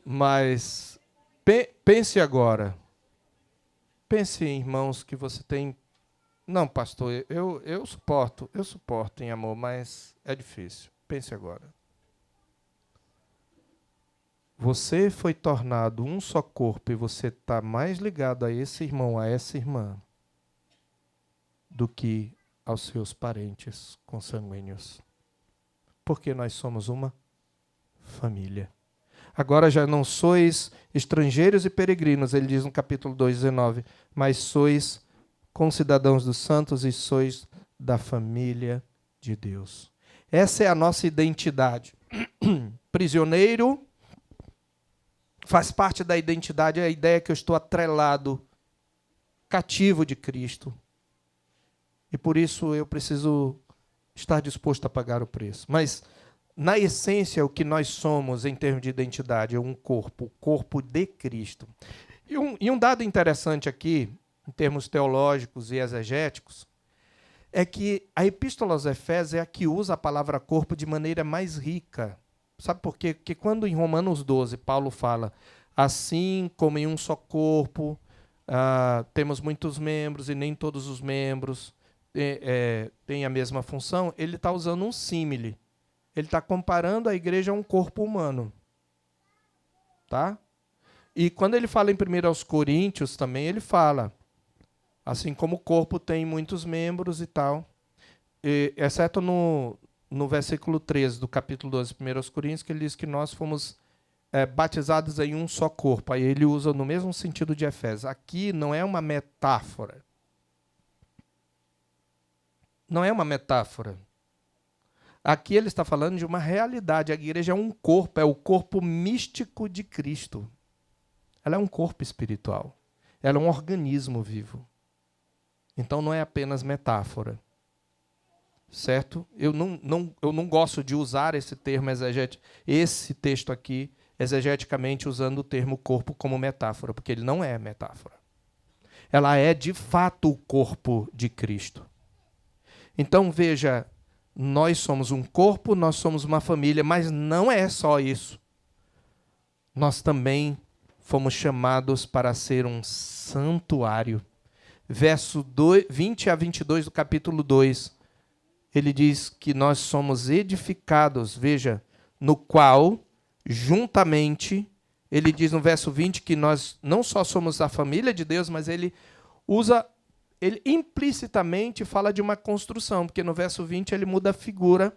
Mas pense agora. Pense em irmãos que você tem. Não, pastor, eu suporto em amor, mas é difícil. Pense agora. Você foi tornado um só corpo e você está mais ligado a esse irmão, a essa irmã, do que aos seus parentes consanguíneos. Porque nós somos uma família. Agora já não sois estrangeiros e peregrinos, ele diz no capítulo 2, 19, mas sois concidadãos dos santos e sois da família de Deus. Essa é a nossa identidade. Prisioneiro faz parte da identidade, é a ideia que eu estou atrelado, cativo de Cristo. E por isso eu preciso estar disposto a pagar o preço. Mas, na essência, o que nós somos em termos de identidade é um corpo, o corpo de Cristo. E um dado interessante aqui, em termos teológicos e exegéticos, é que a Epístola aos Efésios é a que usa a palavra corpo de maneira mais rica. Sabe por quê? Porque quando em Romanos 12 Paulo fala, assim como em um só corpo, temos muitos membros e nem todos os membros têm a mesma função, ele está usando um símile. Ele está comparando a igreja a um corpo humano. Tá? E quando ele fala em 1 aos Coríntios também, ele fala, assim como o corpo tem muitos membros e tal, exceto no no versículo 13 do capítulo 12, 1 Coríntios, que ele diz que nós fomos batizados em um só corpo. Aí ele usa no mesmo sentido de Efésios. Aqui não é uma metáfora. Não é uma metáfora. Aqui ele está falando de uma realidade. A igreja é um corpo, é o corpo místico de Cristo. Ela é um corpo espiritual. Ela é um organismo vivo. Então não é apenas metáfora. Certo? Eu não gosto de usar esse termo exegético, esse texto aqui, exegeticamente usando o termo corpo como metáfora, porque ele não é metáfora. Ela é, de fato, o corpo de Cristo. Então, veja, nós somos um corpo, nós somos uma família, mas não é só isso. Nós também fomos chamados para ser um santuário. Verso 20 a 22 do capítulo 2, ele diz que nós somos edificados, veja, no qual, juntamente, ele diz no verso 20 que nós não só somos a família de Deus, mas ele implicitamente fala de uma construção, porque no verso 20 ele muda a figura,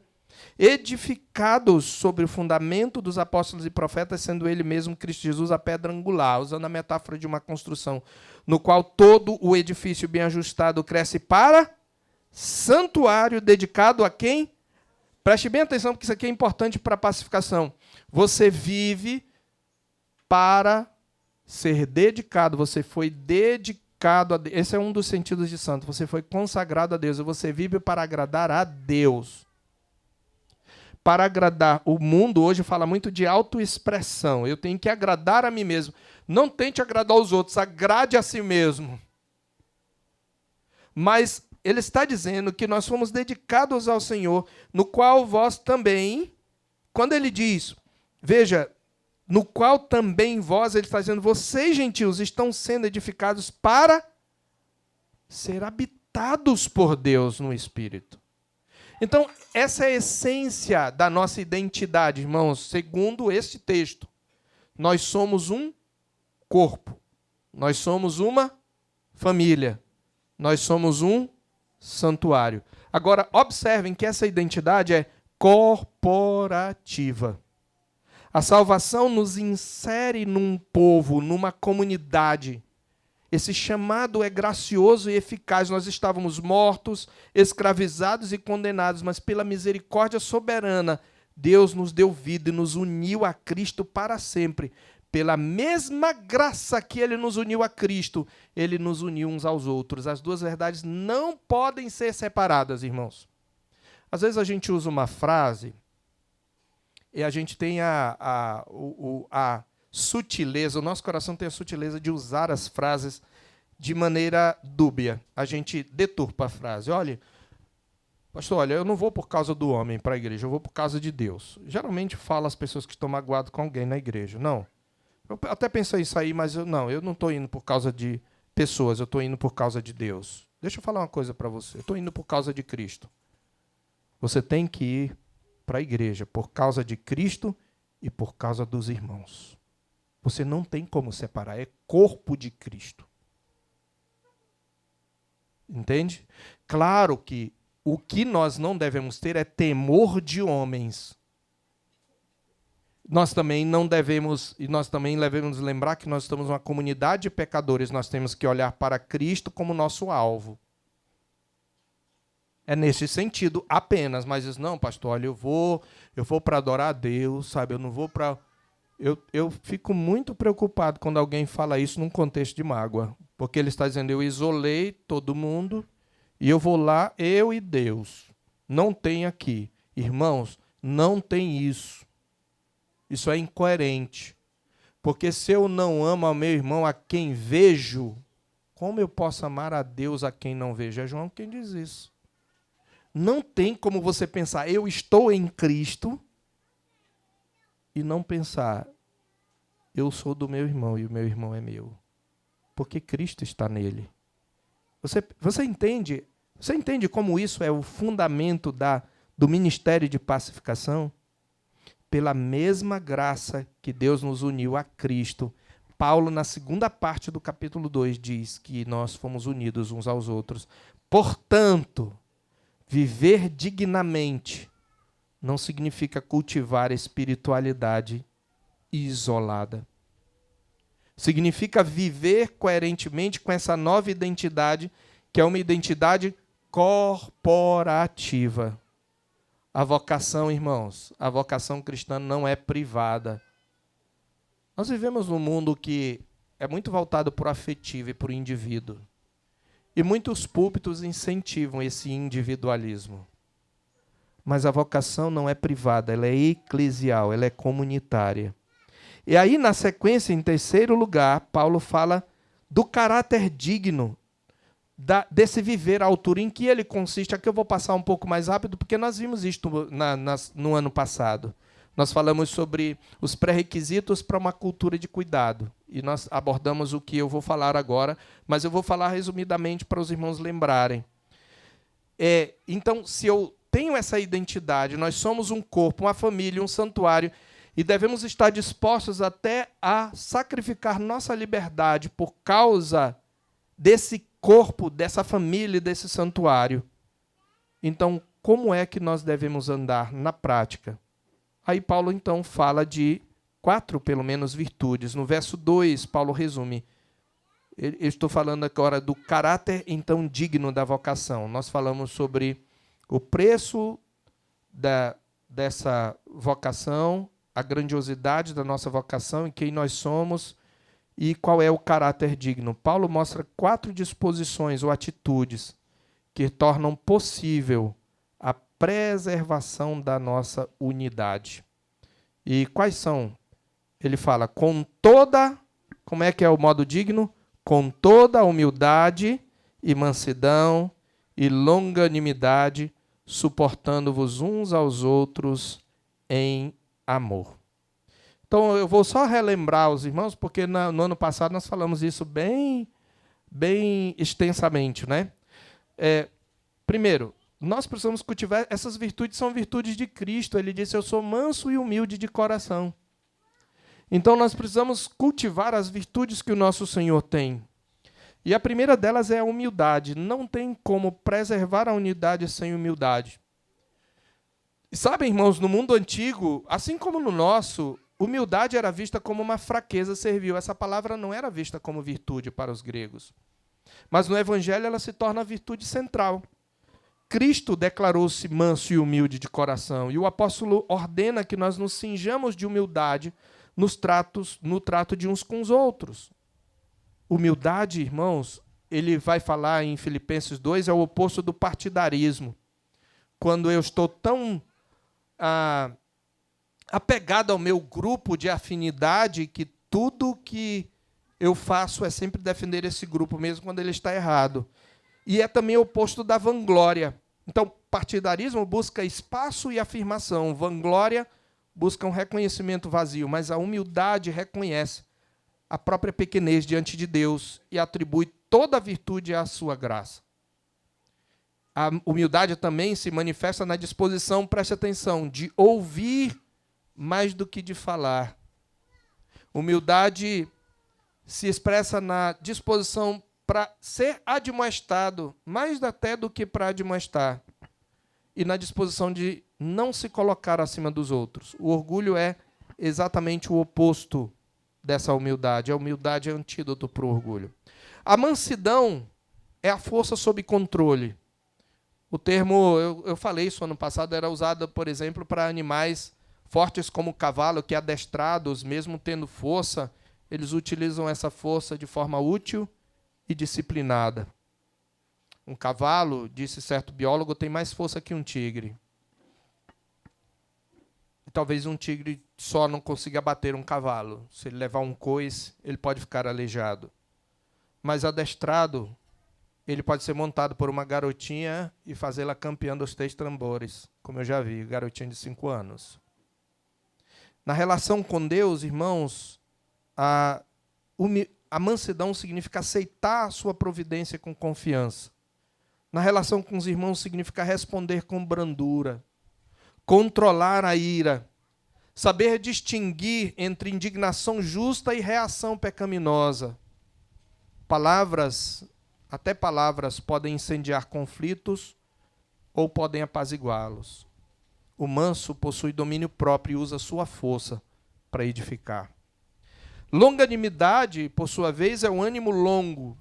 edificados sobre o fundamento dos apóstolos e profetas, sendo ele mesmo, Cristo Jesus, a pedra angular, usando a metáfora de uma construção, no qual todo o edifício bem ajustado cresce para santuário dedicado a quem? Preste bem atenção, porque isso aqui é importante para a pacificação. Você vive para ser dedicado, você foi dedicado a Deus. Esse é um dos sentidos de santo. Você foi consagrado a Deus, e você vive para agradar a Deus. Para agradar. O mundo hoje fala muito de autoexpressão. Eu tenho que agradar a mim mesmo. Não tente agradar os outros, agrade a si mesmo. Mas ele está dizendo que nós fomos dedicados ao Senhor, no qual vós também, quando ele diz, veja, no qual também vós, ele está dizendo, vocês, gentios, estão sendo edificados para ser habitados por Deus no Espírito. Então, essa é a essência da nossa identidade, irmãos, segundo este texto. Nós somos um corpo, nós somos uma família, nós somos um santuário. Agora, observem que essa identidade é corporativa. A salvação nos insere num povo, numa comunidade. Esse chamado é gracioso e eficaz. Nós estávamos mortos, escravizados e condenados, mas pela misericórdia soberana, Deus nos deu vida e nos uniu a Cristo para sempre. Pela mesma graça que Ele nos uniu a Cristo, Ele nos uniu uns aos outros. As duas verdades não podem ser separadas, irmãos. Às vezes a gente usa uma frase e a gente tem a sutileza, o nosso coração tem a sutileza de usar as frases de maneira dúbia. A gente deturpa a frase. Olha, pastor, olha, eu não vou por causa do homem para a igreja, eu vou por causa de Deus. Geralmente fala as pessoas que estão magoadas com alguém na igreja. Não. Eu até pensei isso aí, mas eu não estou indo por causa de pessoas, eu estou indo por causa de Deus. Deixa eu falar uma coisa para você. Eu estou indo por causa de Cristo. Você tem que ir para a igreja por causa de Cristo e por causa dos irmãos. Você não tem como separar, é corpo de Cristo. Entende? Claro que o que nós não devemos ter é temor de homens. Nós também devemos lembrar que nós estamos numa comunidade de pecadores, nós temos que olhar para Cristo como nosso alvo. É nesse sentido apenas, mas diz, não, pastor, olha, eu vou para adorar a Deus, sabe? Eu não vou para... Eu fico muito preocupado quando alguém fala isso num contexto de mágoa, porque ele está dizendo, eu isolei todo mundo e eu vou lá, eu e Deus. Não tem aqui. Irmãos, não tem isso. Isso é incoerente. Porque se eu não amo ao meu irmão a quem vejo, como eu posso amar a Deus a quem não vejo? É João quem diz isso. Não tem como você pensar, eu estou em Cristo, e não pensar, eu sou do meu irmão e o meu irmão é meu. Porque Cristo está nele. Você entende? Você entende como isso é o fundamento do ministério de pacificação? Pela mesma graça que Deus nos uniu a Cristo, Paulo, na segunda parte do capítulo 2, diz que nós fomos unidos uns aos outros. Portanto, viver dignamente não significa cultivar espiritualidade isolada. Significa viver coerentemente com essa nova identidade, que é uma identidade corporativa. A vocação, irmãos, a vocação cristã não é privada. Nós vivemos num mundo que é muito voltado para o afetivo e para o indivíduo. E muitos púlpitos incentivam esse individualismo. Mas a vocação não é privada, ela é eclesial, ela é comunitária. E aí, na sequência, em terceiro lugar, Paulo fala do caráter digno desse viver à altura. Em que ele consiste? Aqui eu vou passar um pouco mais rápido, porque nós vimos isto no ano passado. Nós falamos sobre os pré-requisitos para uma cultura de cuidado. E nós abordamos o que eu vou falar agora, mas eu vou falar resumidamente para os irmãos lembrarem. Então, se eu tenho essa identidade, nós somos um corpo, uma família, um santuário, e devemos estar dispostos até a sacrificar nossa liberdade por causa desse corpo, dessa família, desse santuário. Então, como é que nós devemos andar na prática? Aí Paulo, então, fala de 4, pelo menos, virtudes. No verso 2, Paulo resume. Eu estou falando agora do caráter, então, digno da vocação. Nós falamos sobre o preço dessa vocação, a grandiosidade da nossa vocação e quem nós somos e qual é o caráter digno. Paulo mostra 4 disposições ou atitudes que tornam possível a preservação da nossa unidade. E quais são? Ele fala, com toda, como é que é o modo digno? Com toda humildade e mansidão e longanimidade, suportando-vos uns aos outros em amor. Então, eu vou só relembrar os irmãos, porque no ano passado nós falamos isso bem extensamente, né? Primeiro, nós precisamos cultivar essas virtudes, são virtudes de Cristo. Ele disse, eu sou manso e humilde de coração. Então, nós precisamos cultivar as virtudes que o nosso Senhor tem. E a primeira delas é a humildade. Não tem como preservar a unidade sem humildade. E sabem, irmãos, no mundo antigo, assim como no nosso, humildade era vista como uma fraqueza servil. Essa palavra não era vista como virtude para os gregos. Mas no Evangelho ela se torna a virtude central. Cristo declarou-se manso e humilde de coração. E o apóstolo ordena que nós nos cinjamos de humildade no trato de uns com os outros. Humildade, irmãos, ele vai falar em Filipenses 2, é o oposto do partidarismo. Quando eu estou tão apegado ao meu grupo de afinidade que tudo que eu faço é sempre defender esse grupo, mesmo quando ele está errado. E é também o oposto da vanglória. Então, partidarismo busca espaço e afirmação. Vanglória busca um reconhecimento vazio. Mas a humildade reconhece a própria pequenez diante de Deus e atribui toda a virtude à sua graça. A humildade também se manifesta na disposição, preste atenção, de ouvir mais do que de falar. Humildade se expressa na disposição para ser admoestado, mais até do que para admoestar, e na disposição de não se colocar acima dos outros. O orgulho é exatamente o oposto dessa humildade. A humildade é antídoto para o orgulho. A mansidão é a força sob controle. O termo, eu falei isso ano passado, era usado, por exemplo, para animais fortes como o cavalo, que adestrados, mesmo tendo força, eles utilizam essa força de forma útil e disciplinada. Um cavalo, disse certo biólogo, tem mais força que um tigre. E talvez um tigre só não consiga bater um cavalo. Se ele levar um coice, ele pode ficar aleijado. Mas adestrado, ele pode ser montado por uma garotinha e fazê-la campeã dos 3 tambores, como eu já vi, garotinha de 5 anos. Na relação com Deus, irmãos, a mansidão significa aceitar a sua providência com confiança. Na relação com os irmãos, significa responder com brandura, controlar a ira, saber distinguir entre indignação justa e reação pecaminosa. Até palavras podem incendiar conflitos ou podem apaziguá-los. O manso possui domínio próprio e usa sua força para edificar. Longanimidade, por sua vez, é o ânimo longo,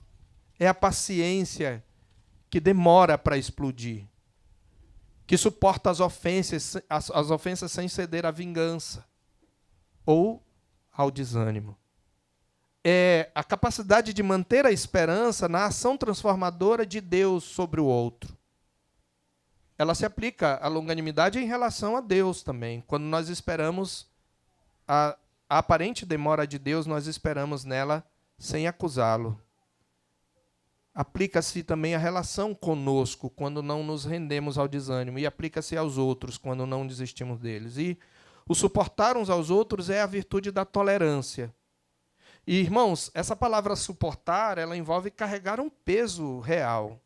é a paciência que demora para explodir, que suporta as ofensas sem ceder à vingança ou ao desânimo. É a capacidade de manter a esperança na ação transformadora de Deus sobre o outro. Ela se aplica à longanimidade em relação a Deus também. Quando nós esperamos a aparente demora de Deus, nós esperamos nela sem acusá-lo. Aplica-se também à relação conosco, quando não nos rendemos ao desânimo, e aplica-se aos outros, quando não desistimos deles. E o suportar uns aos outros é a virtude da tolerância. E, irmãos, essa palavra suportar, ela envolve carregar um peso real.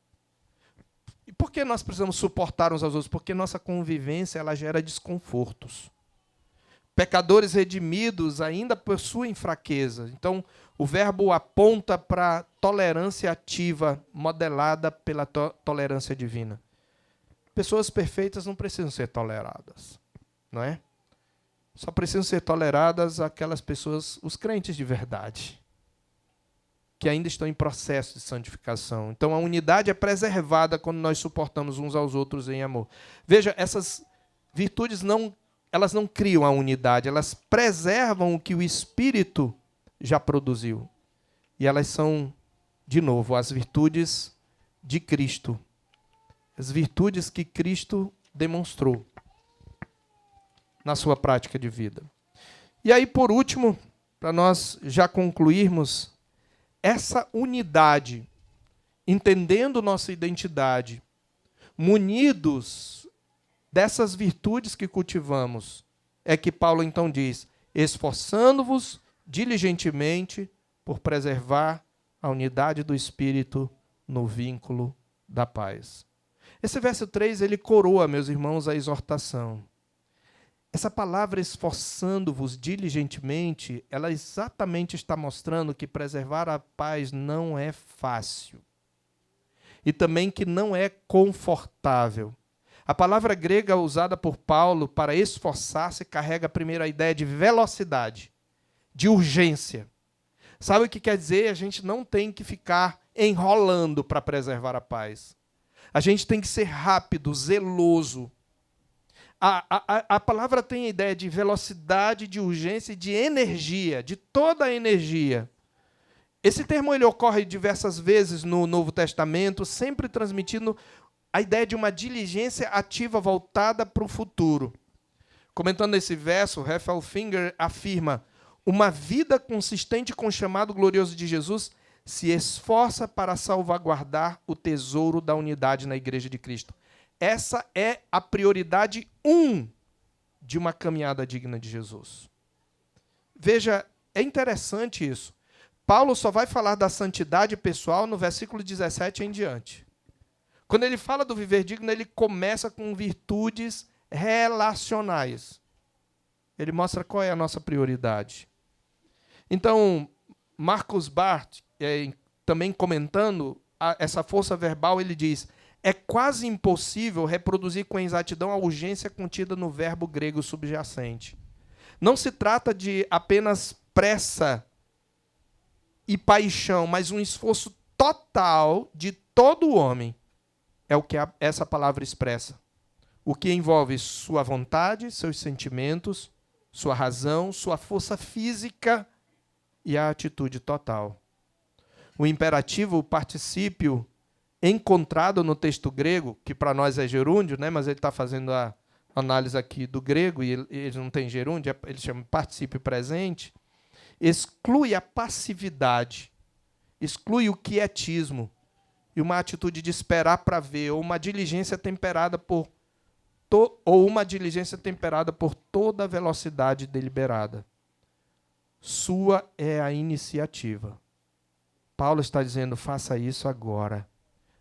E por que nós precisamos suportar uns aos outros? Porque nossa convivência ela gera desconfortos. Pecadores redimidos ainda possuem fraqueza. Então, o verbo aponta para a tolerância ativa, modelada pela tolerância divina. Pessoas perfeitas não precisam ser toleradas, não é? Só precisam ser toleradas aquelas pessoas, os crentes de verdade, que ainda estão em processo de santificação. Então, a unidade é preservada quando nós suportamos uns aos outros em amor. Veja, essas virtudes elas não criam a unidade, elas preservam o que o Espírito já produziu. E elas são, de novo, as virtudes de Cristo. As virtudes que Cristo demonstrou na sua prática de vida. E aí, por último, para nós já concluirmos, essa unidade, entendendo nossa identidade, munidos dessas virtudes que cultivamos, é que Paulo então diz: esforçando-vos diligentemente por preservar a unidade do Espírito no vínculo da paz. Esse verso 3, ele coroa, meus irmãos, a exortação. Essa palavra esforçando-vos diligentemente, ela exatamente está mostrando que preservar a paz não é fácil. E também que não é confortável. A palavra grega usada por Paulo para esforçar-se carrega primeiro a ideia de velocidade, de urgência. Sabe o que quer dizer? A gente não tem que ficar enrolando para preservar a paz. A gente tem que ser rápido, zeloso. A palavra tem a ideia de velocidade, de urgência e de energia, de toda a energia. Esse termo ele ocorre diversas vezes no Novo Testamento, sempre transmitindo a ideia de uma diligência ativa voltada para o futuro. Comentando esse verso, Raphael Finger afirma: uma vida consistente com o chamado glorioso de Jesus se esforça para salvaguardar o tesouro da unidade na Igreja de Cristo. Essa é a prioridade 1 de uma caminhada digna de Jesus. Veja, é interessante isso. Paulo só vai falar da santidade pessoal no versículo 17 em diante. Quando ele fala do viver digno, ele começa com virtudes relacionais. Ele mostra qual é a nossa prioridade. Então, Marcus Barth, também comentando essa força verbal, ele diz: é quase impossível reproduzir com exatidão a urgência contida no verbo grego subjacente. Não se trata de apenas pressa e paixão, mas um esforço total de todo o homem. É o que essa palavra expressa. O que envolve sua vontade, seus sentimentos, sua razão, sua força física e a atitude total. O imperativo, o particípio encontrado no texto grego, que para nós é gerúndio, né, mas ele está fazendo a análise aqui do grego, e ele não tem gerúndio, ele chama particípio presente, exclui a passividade, exclui o quietismo, e uma atitude de esperar para ver, ou uma diligência temperada por toda a velocidade deliberada. Sua é a iniciativa. Paulo está dizendo: faça isso agora.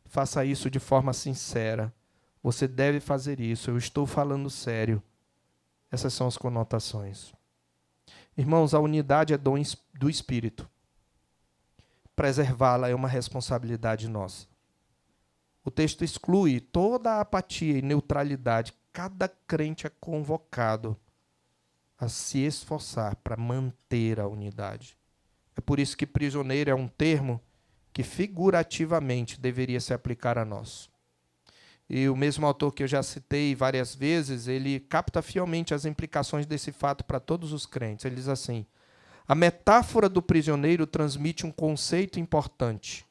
Faça isso de forma sincera. Você deve fazer isso. Eu estou falando sério. Essas são as conotações. Irmãos, a unidade é dom do Espírito. Preservá-la é uma responsabilidade nossa. O texto exclui toda a apatia e neutralidade, cada crente é convocado a se esforçar para manter a unidade. É por isso que prisioneiro é um termo que figurativamente deveria se aplicar a nós. E o mesmo autor que eu já citei várias vezes, ele capta fielmente as implicações desse fato para todos os crentes. Ele diz assim: a metáfora do prisioneiro transmite um conceito importante.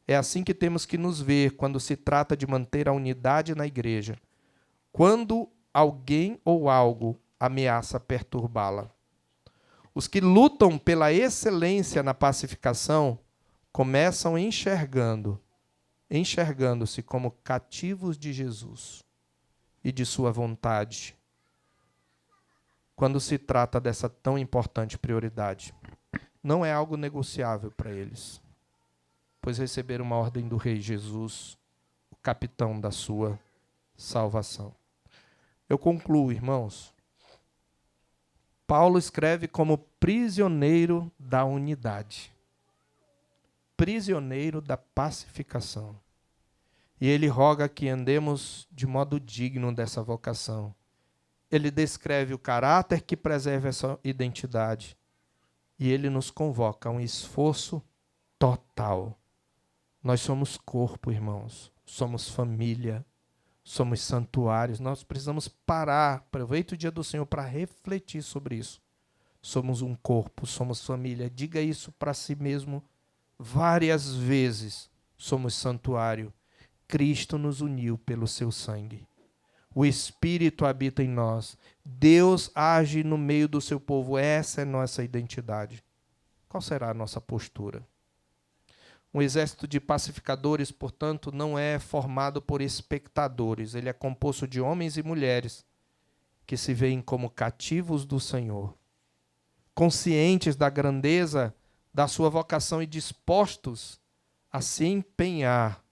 É assim que temos que nos ver quando se trata de manter a unidade na igreja, quando alguém ou algo ameaça perturbá-la. Os que lutam pela excelência na pacificação começam enxergando-se como cativos de Jesus e de sua vontade, quando se trata dessa tão importante prioridade. Não é algo negociável para eles, pois receberam uma ordem do Rei Jesus, o capitão da sua salvação. Eu concluo, irmãos. Paulo escreve como prisioneiro da unidade, prisioneiro da pacificação. E ele roga que andemos de modo digno dessa vocação. Ele descreve o caráter que preserva essa identidade. E ele nos convoca a um esforço total. Nós somos corpo, irmãos. Somos família. Somos santuários. Nós precisamos parar. Aproveite o dia do Senhor para refletir sobre isso. Somos um corpo, somos família. Diga isso para si mesmo várias vezes. Somos santuário. Cristo nos uniu pelo seu sangue. O Espírito habita em nós. Deus age no meio do seu povo. Essa é nossa identidade. Qual será a nossa postura? Um exército de pacificadores, portanto, não é formado por espectadores. Ele é composto de homens e mulheres que se veem como cativos do Senhor, conscientes da grandeza da sua vocação e dispostos a se empenhar,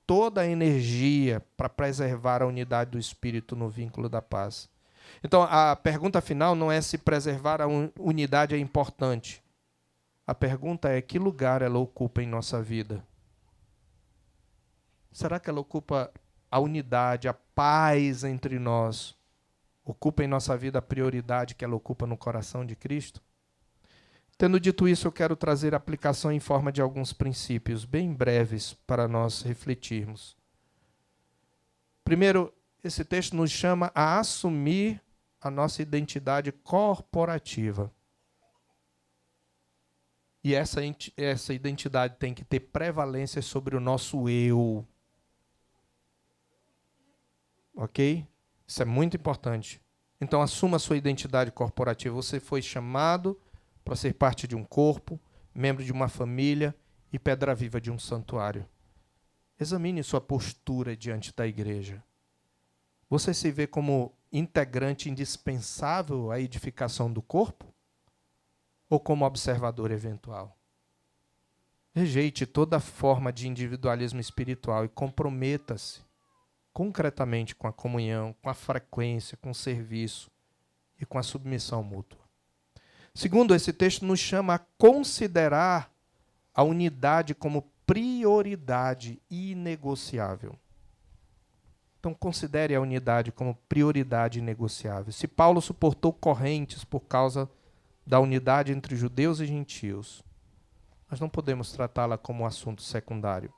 toda a energia para preservar a unidade do Espírito no vínculo da paz. Então, a pergunta final não é se preservar a unidade é importante. A pergunta é que lugar ela ocupa em nossa vida. Será que ela ocupa a unidade, a paz entre nós? Ocupa em nossa vida a prioridade que ela ocupa no coração de Cristo? Tendo dito isso, eu quero trazer aplicação em forma de alguns princípios bem breves para nós refletirmos. Primeiro, esse texto nos chama a assumir a nossa identidade corporativa. E essa identidade tem que ter prevalência sobre o nosso eu. Ok? Isso é muito importante. Então, assuma a sua identidade corporativa. Você foi chamado para ser parte de um corpo, membro de uma família e pedra viva de um santuário. Examine sua postura diante da igreja. Você se vê como integrante indispensável à edificação do corpo? Ou como observador eventual? Rejeite toda forma de individualismo espiritual e comprometa-se concretamente com a comunhão, com a frequência, com o serviço e com a submissão mútua. Segundo, esse texto nos chama a considerar a unidade como prioridade inegociável. Então, considere a unidade como prioridade inegociável. Se Paulo suportou correntes por causa da unidade entre judeus e gentios, nós não podemos tratá-la como um assunto secundário.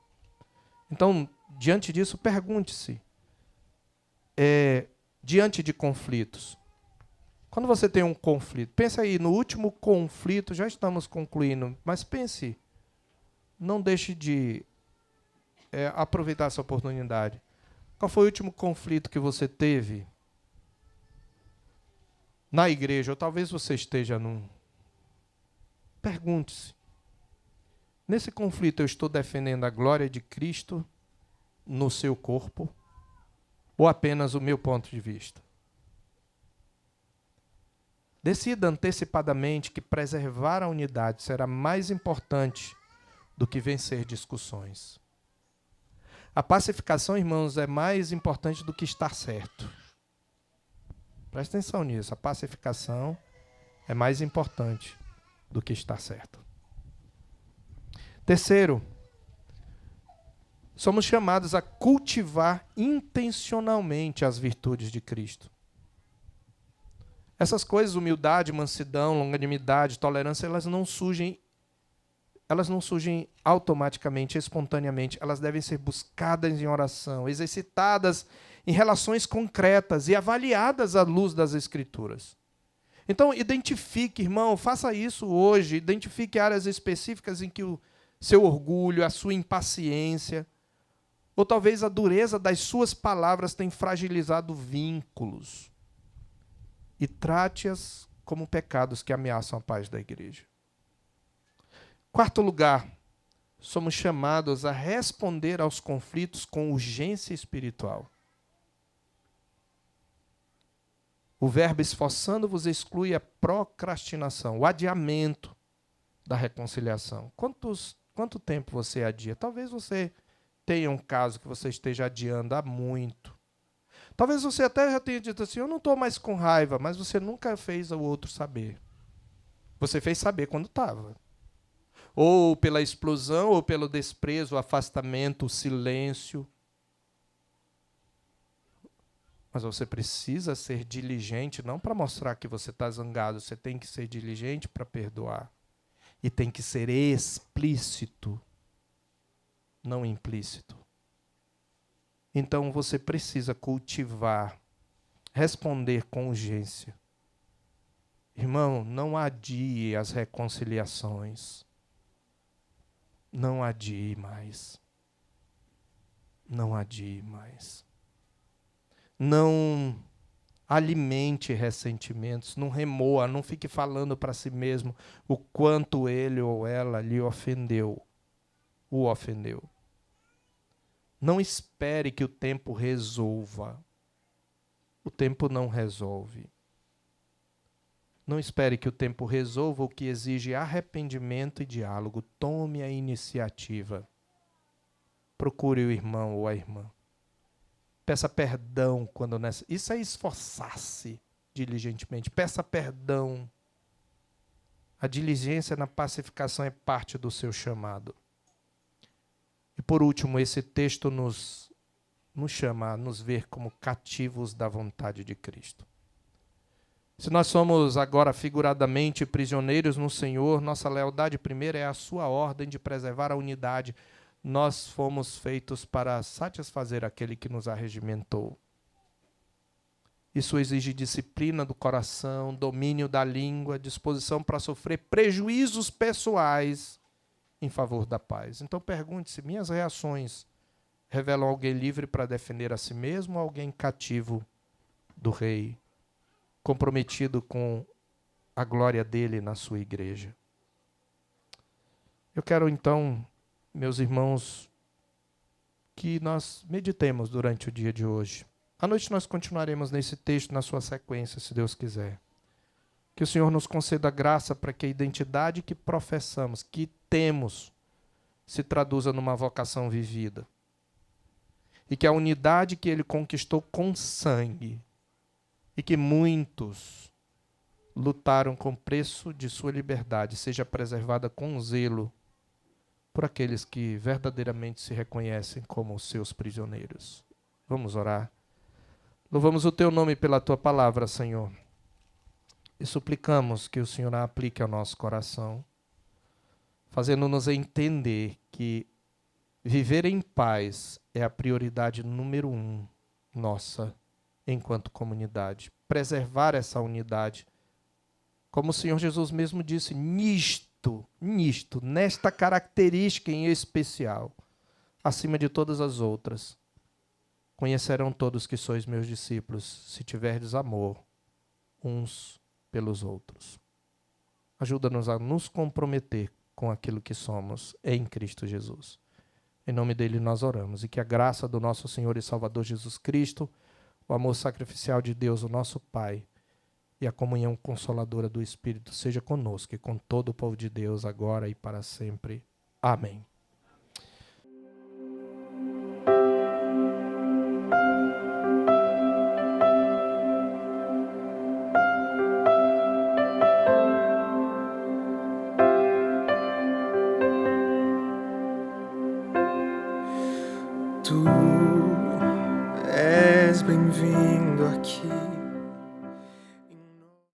Então, diante disso, pergunte-se, diante de conflitos, quando você tem um conflito, pense aí, no último conflito, já estamos concluindo, mas pense, não deixe de aproveitar essa oportunidade. Qual foi o último conflito que você teve na igreja? Ou talvez você esteja num... Pergunte-se, nesse conflito eu estou defendendo a glória de Cristo no seu corpo ou apenas o meu ponto de vista? Decida antecipadamente que preservar a unidade será mais importante do que vencer discussões. A pacificação, irmãos, é mais importante do que estar certo. Presta atenção nisso. A pacificação é mais importante do que estar certo. Terceiro, Somos chamados a cultivar intencionalmente as virtudes de Cristo. Essas coisas, humildade, mansidão, longanimidade, tolerância, elas não surgem automaticamente, espontaneamente. Elas devem ser buscadas em oração, exercitadas em relações concretas e avaliadas à luz das Escrituras. Então, identifique, irmão, faça isso hoje, identifique áreas específicas em que o seu orgulho, a sua impaciência, ou talvez a dureza das suas palavras tem fragilizado vínculos. E trate-as como pecados que ameaçam a paz da igreja. Quarto lugar, somos chamados a responder aos conflitos com urgência espiritual. O verbo esforçando-vos exclui a procrastinação, o adiamento da reconciliação. Quanto tempo você adia? Talvez você tenha um caso que você esteja adiando há muito. Talvez você até já tenha dito assim, eu não estou mais com raiva, mas você nunca fez o outro saber. Você fez saber quando estava. Ou pela explosão, ou pelo desprezo, o afastamento, o silêncio. Mas você precisa ser diligente, não para mostrar que você está zangado, você tem que ser diligente para perdoar. E tem que ser explícito, não implícito. Então você precisa cultivar, responder com urgência. Irmão, não adie as reconciliações. Não adie mais. Não adie mais. Não alimente ressentimentos, não remoa, não fique falando para si mesmo o quanto ele ou ela lhe ofendeu, o ofendeu. Não espere que o tempo resolva. O tempo não resolve. Não espere que o tempo resolva o que exige arrependimento e diálogo. Tome a iniciativa. Procure o irmão ou a irmã. Peça perdão quando necessário. Isso é esforçar-se diligentemente. Peça perdão. A diligência na pacificação é parte do seu chamado. E por último, esse texto nos chama a nos ver como cativos da vontade de Cristo. Se nós somos agora figuradamente prisioneiros no Senhor, nossa lealdade primeira é a sua ordem de preservar a unidade. Nós fomos feitos para satisfazer aquele que nos arregimentou. Isso exige disciplina do coração, domínio da língua, disposição para sofrer prejuízos pessoais em favor da paz. Então pergunte-se, minhas reações revelam alguém livre para defender a si mesmo ou alguém cativo do rei, comprometido com a glória dele na sua igreja? Eu quero então, meus irmãos, que nós meditemos durante o dia de hoje. À noite nós continuaremos nesse texto na sua sequência, se Deus quiser. Que o Senhor nos conceda graça para que a identidade que professamos, que temos, se traduza numa vocação vivida. E que a unidade que Ele conquistou com sangue, e que muitos lutaram com o preço de sua liberdade, seja preservada com zelo por aqueles que verdadeiramente se reconhecem como os seus prisioneiros. Vamos orar. Louvamos o Teu nome pela Tua palavra, Senhor. E suplicamos que o Senhor a aplique ao nosso coração, fazendo-nos entender que viver em paz é a prioridade número 1 nossa, enquanto comunidade. Preservar essa unidade. Como o Senhor Jesus mesmo disse, nesta característica em especial, acima de todas as outras, conhecerão todos que sois meus discípulos, se tiverdes amor uns pelos outros. Ajuda-nos a nos comprometer com aquilo que somos em Cristo Jesus. Em nome dele nós oramos, e que a graça do nosso Senhor e Salvador Jesus Cristo, o amor sacrificial de Deus, o nosso Pai, e a comunhão consoladora do Espírito seja conosco e com todo o povo de Deus, agora e para sempre. Amém.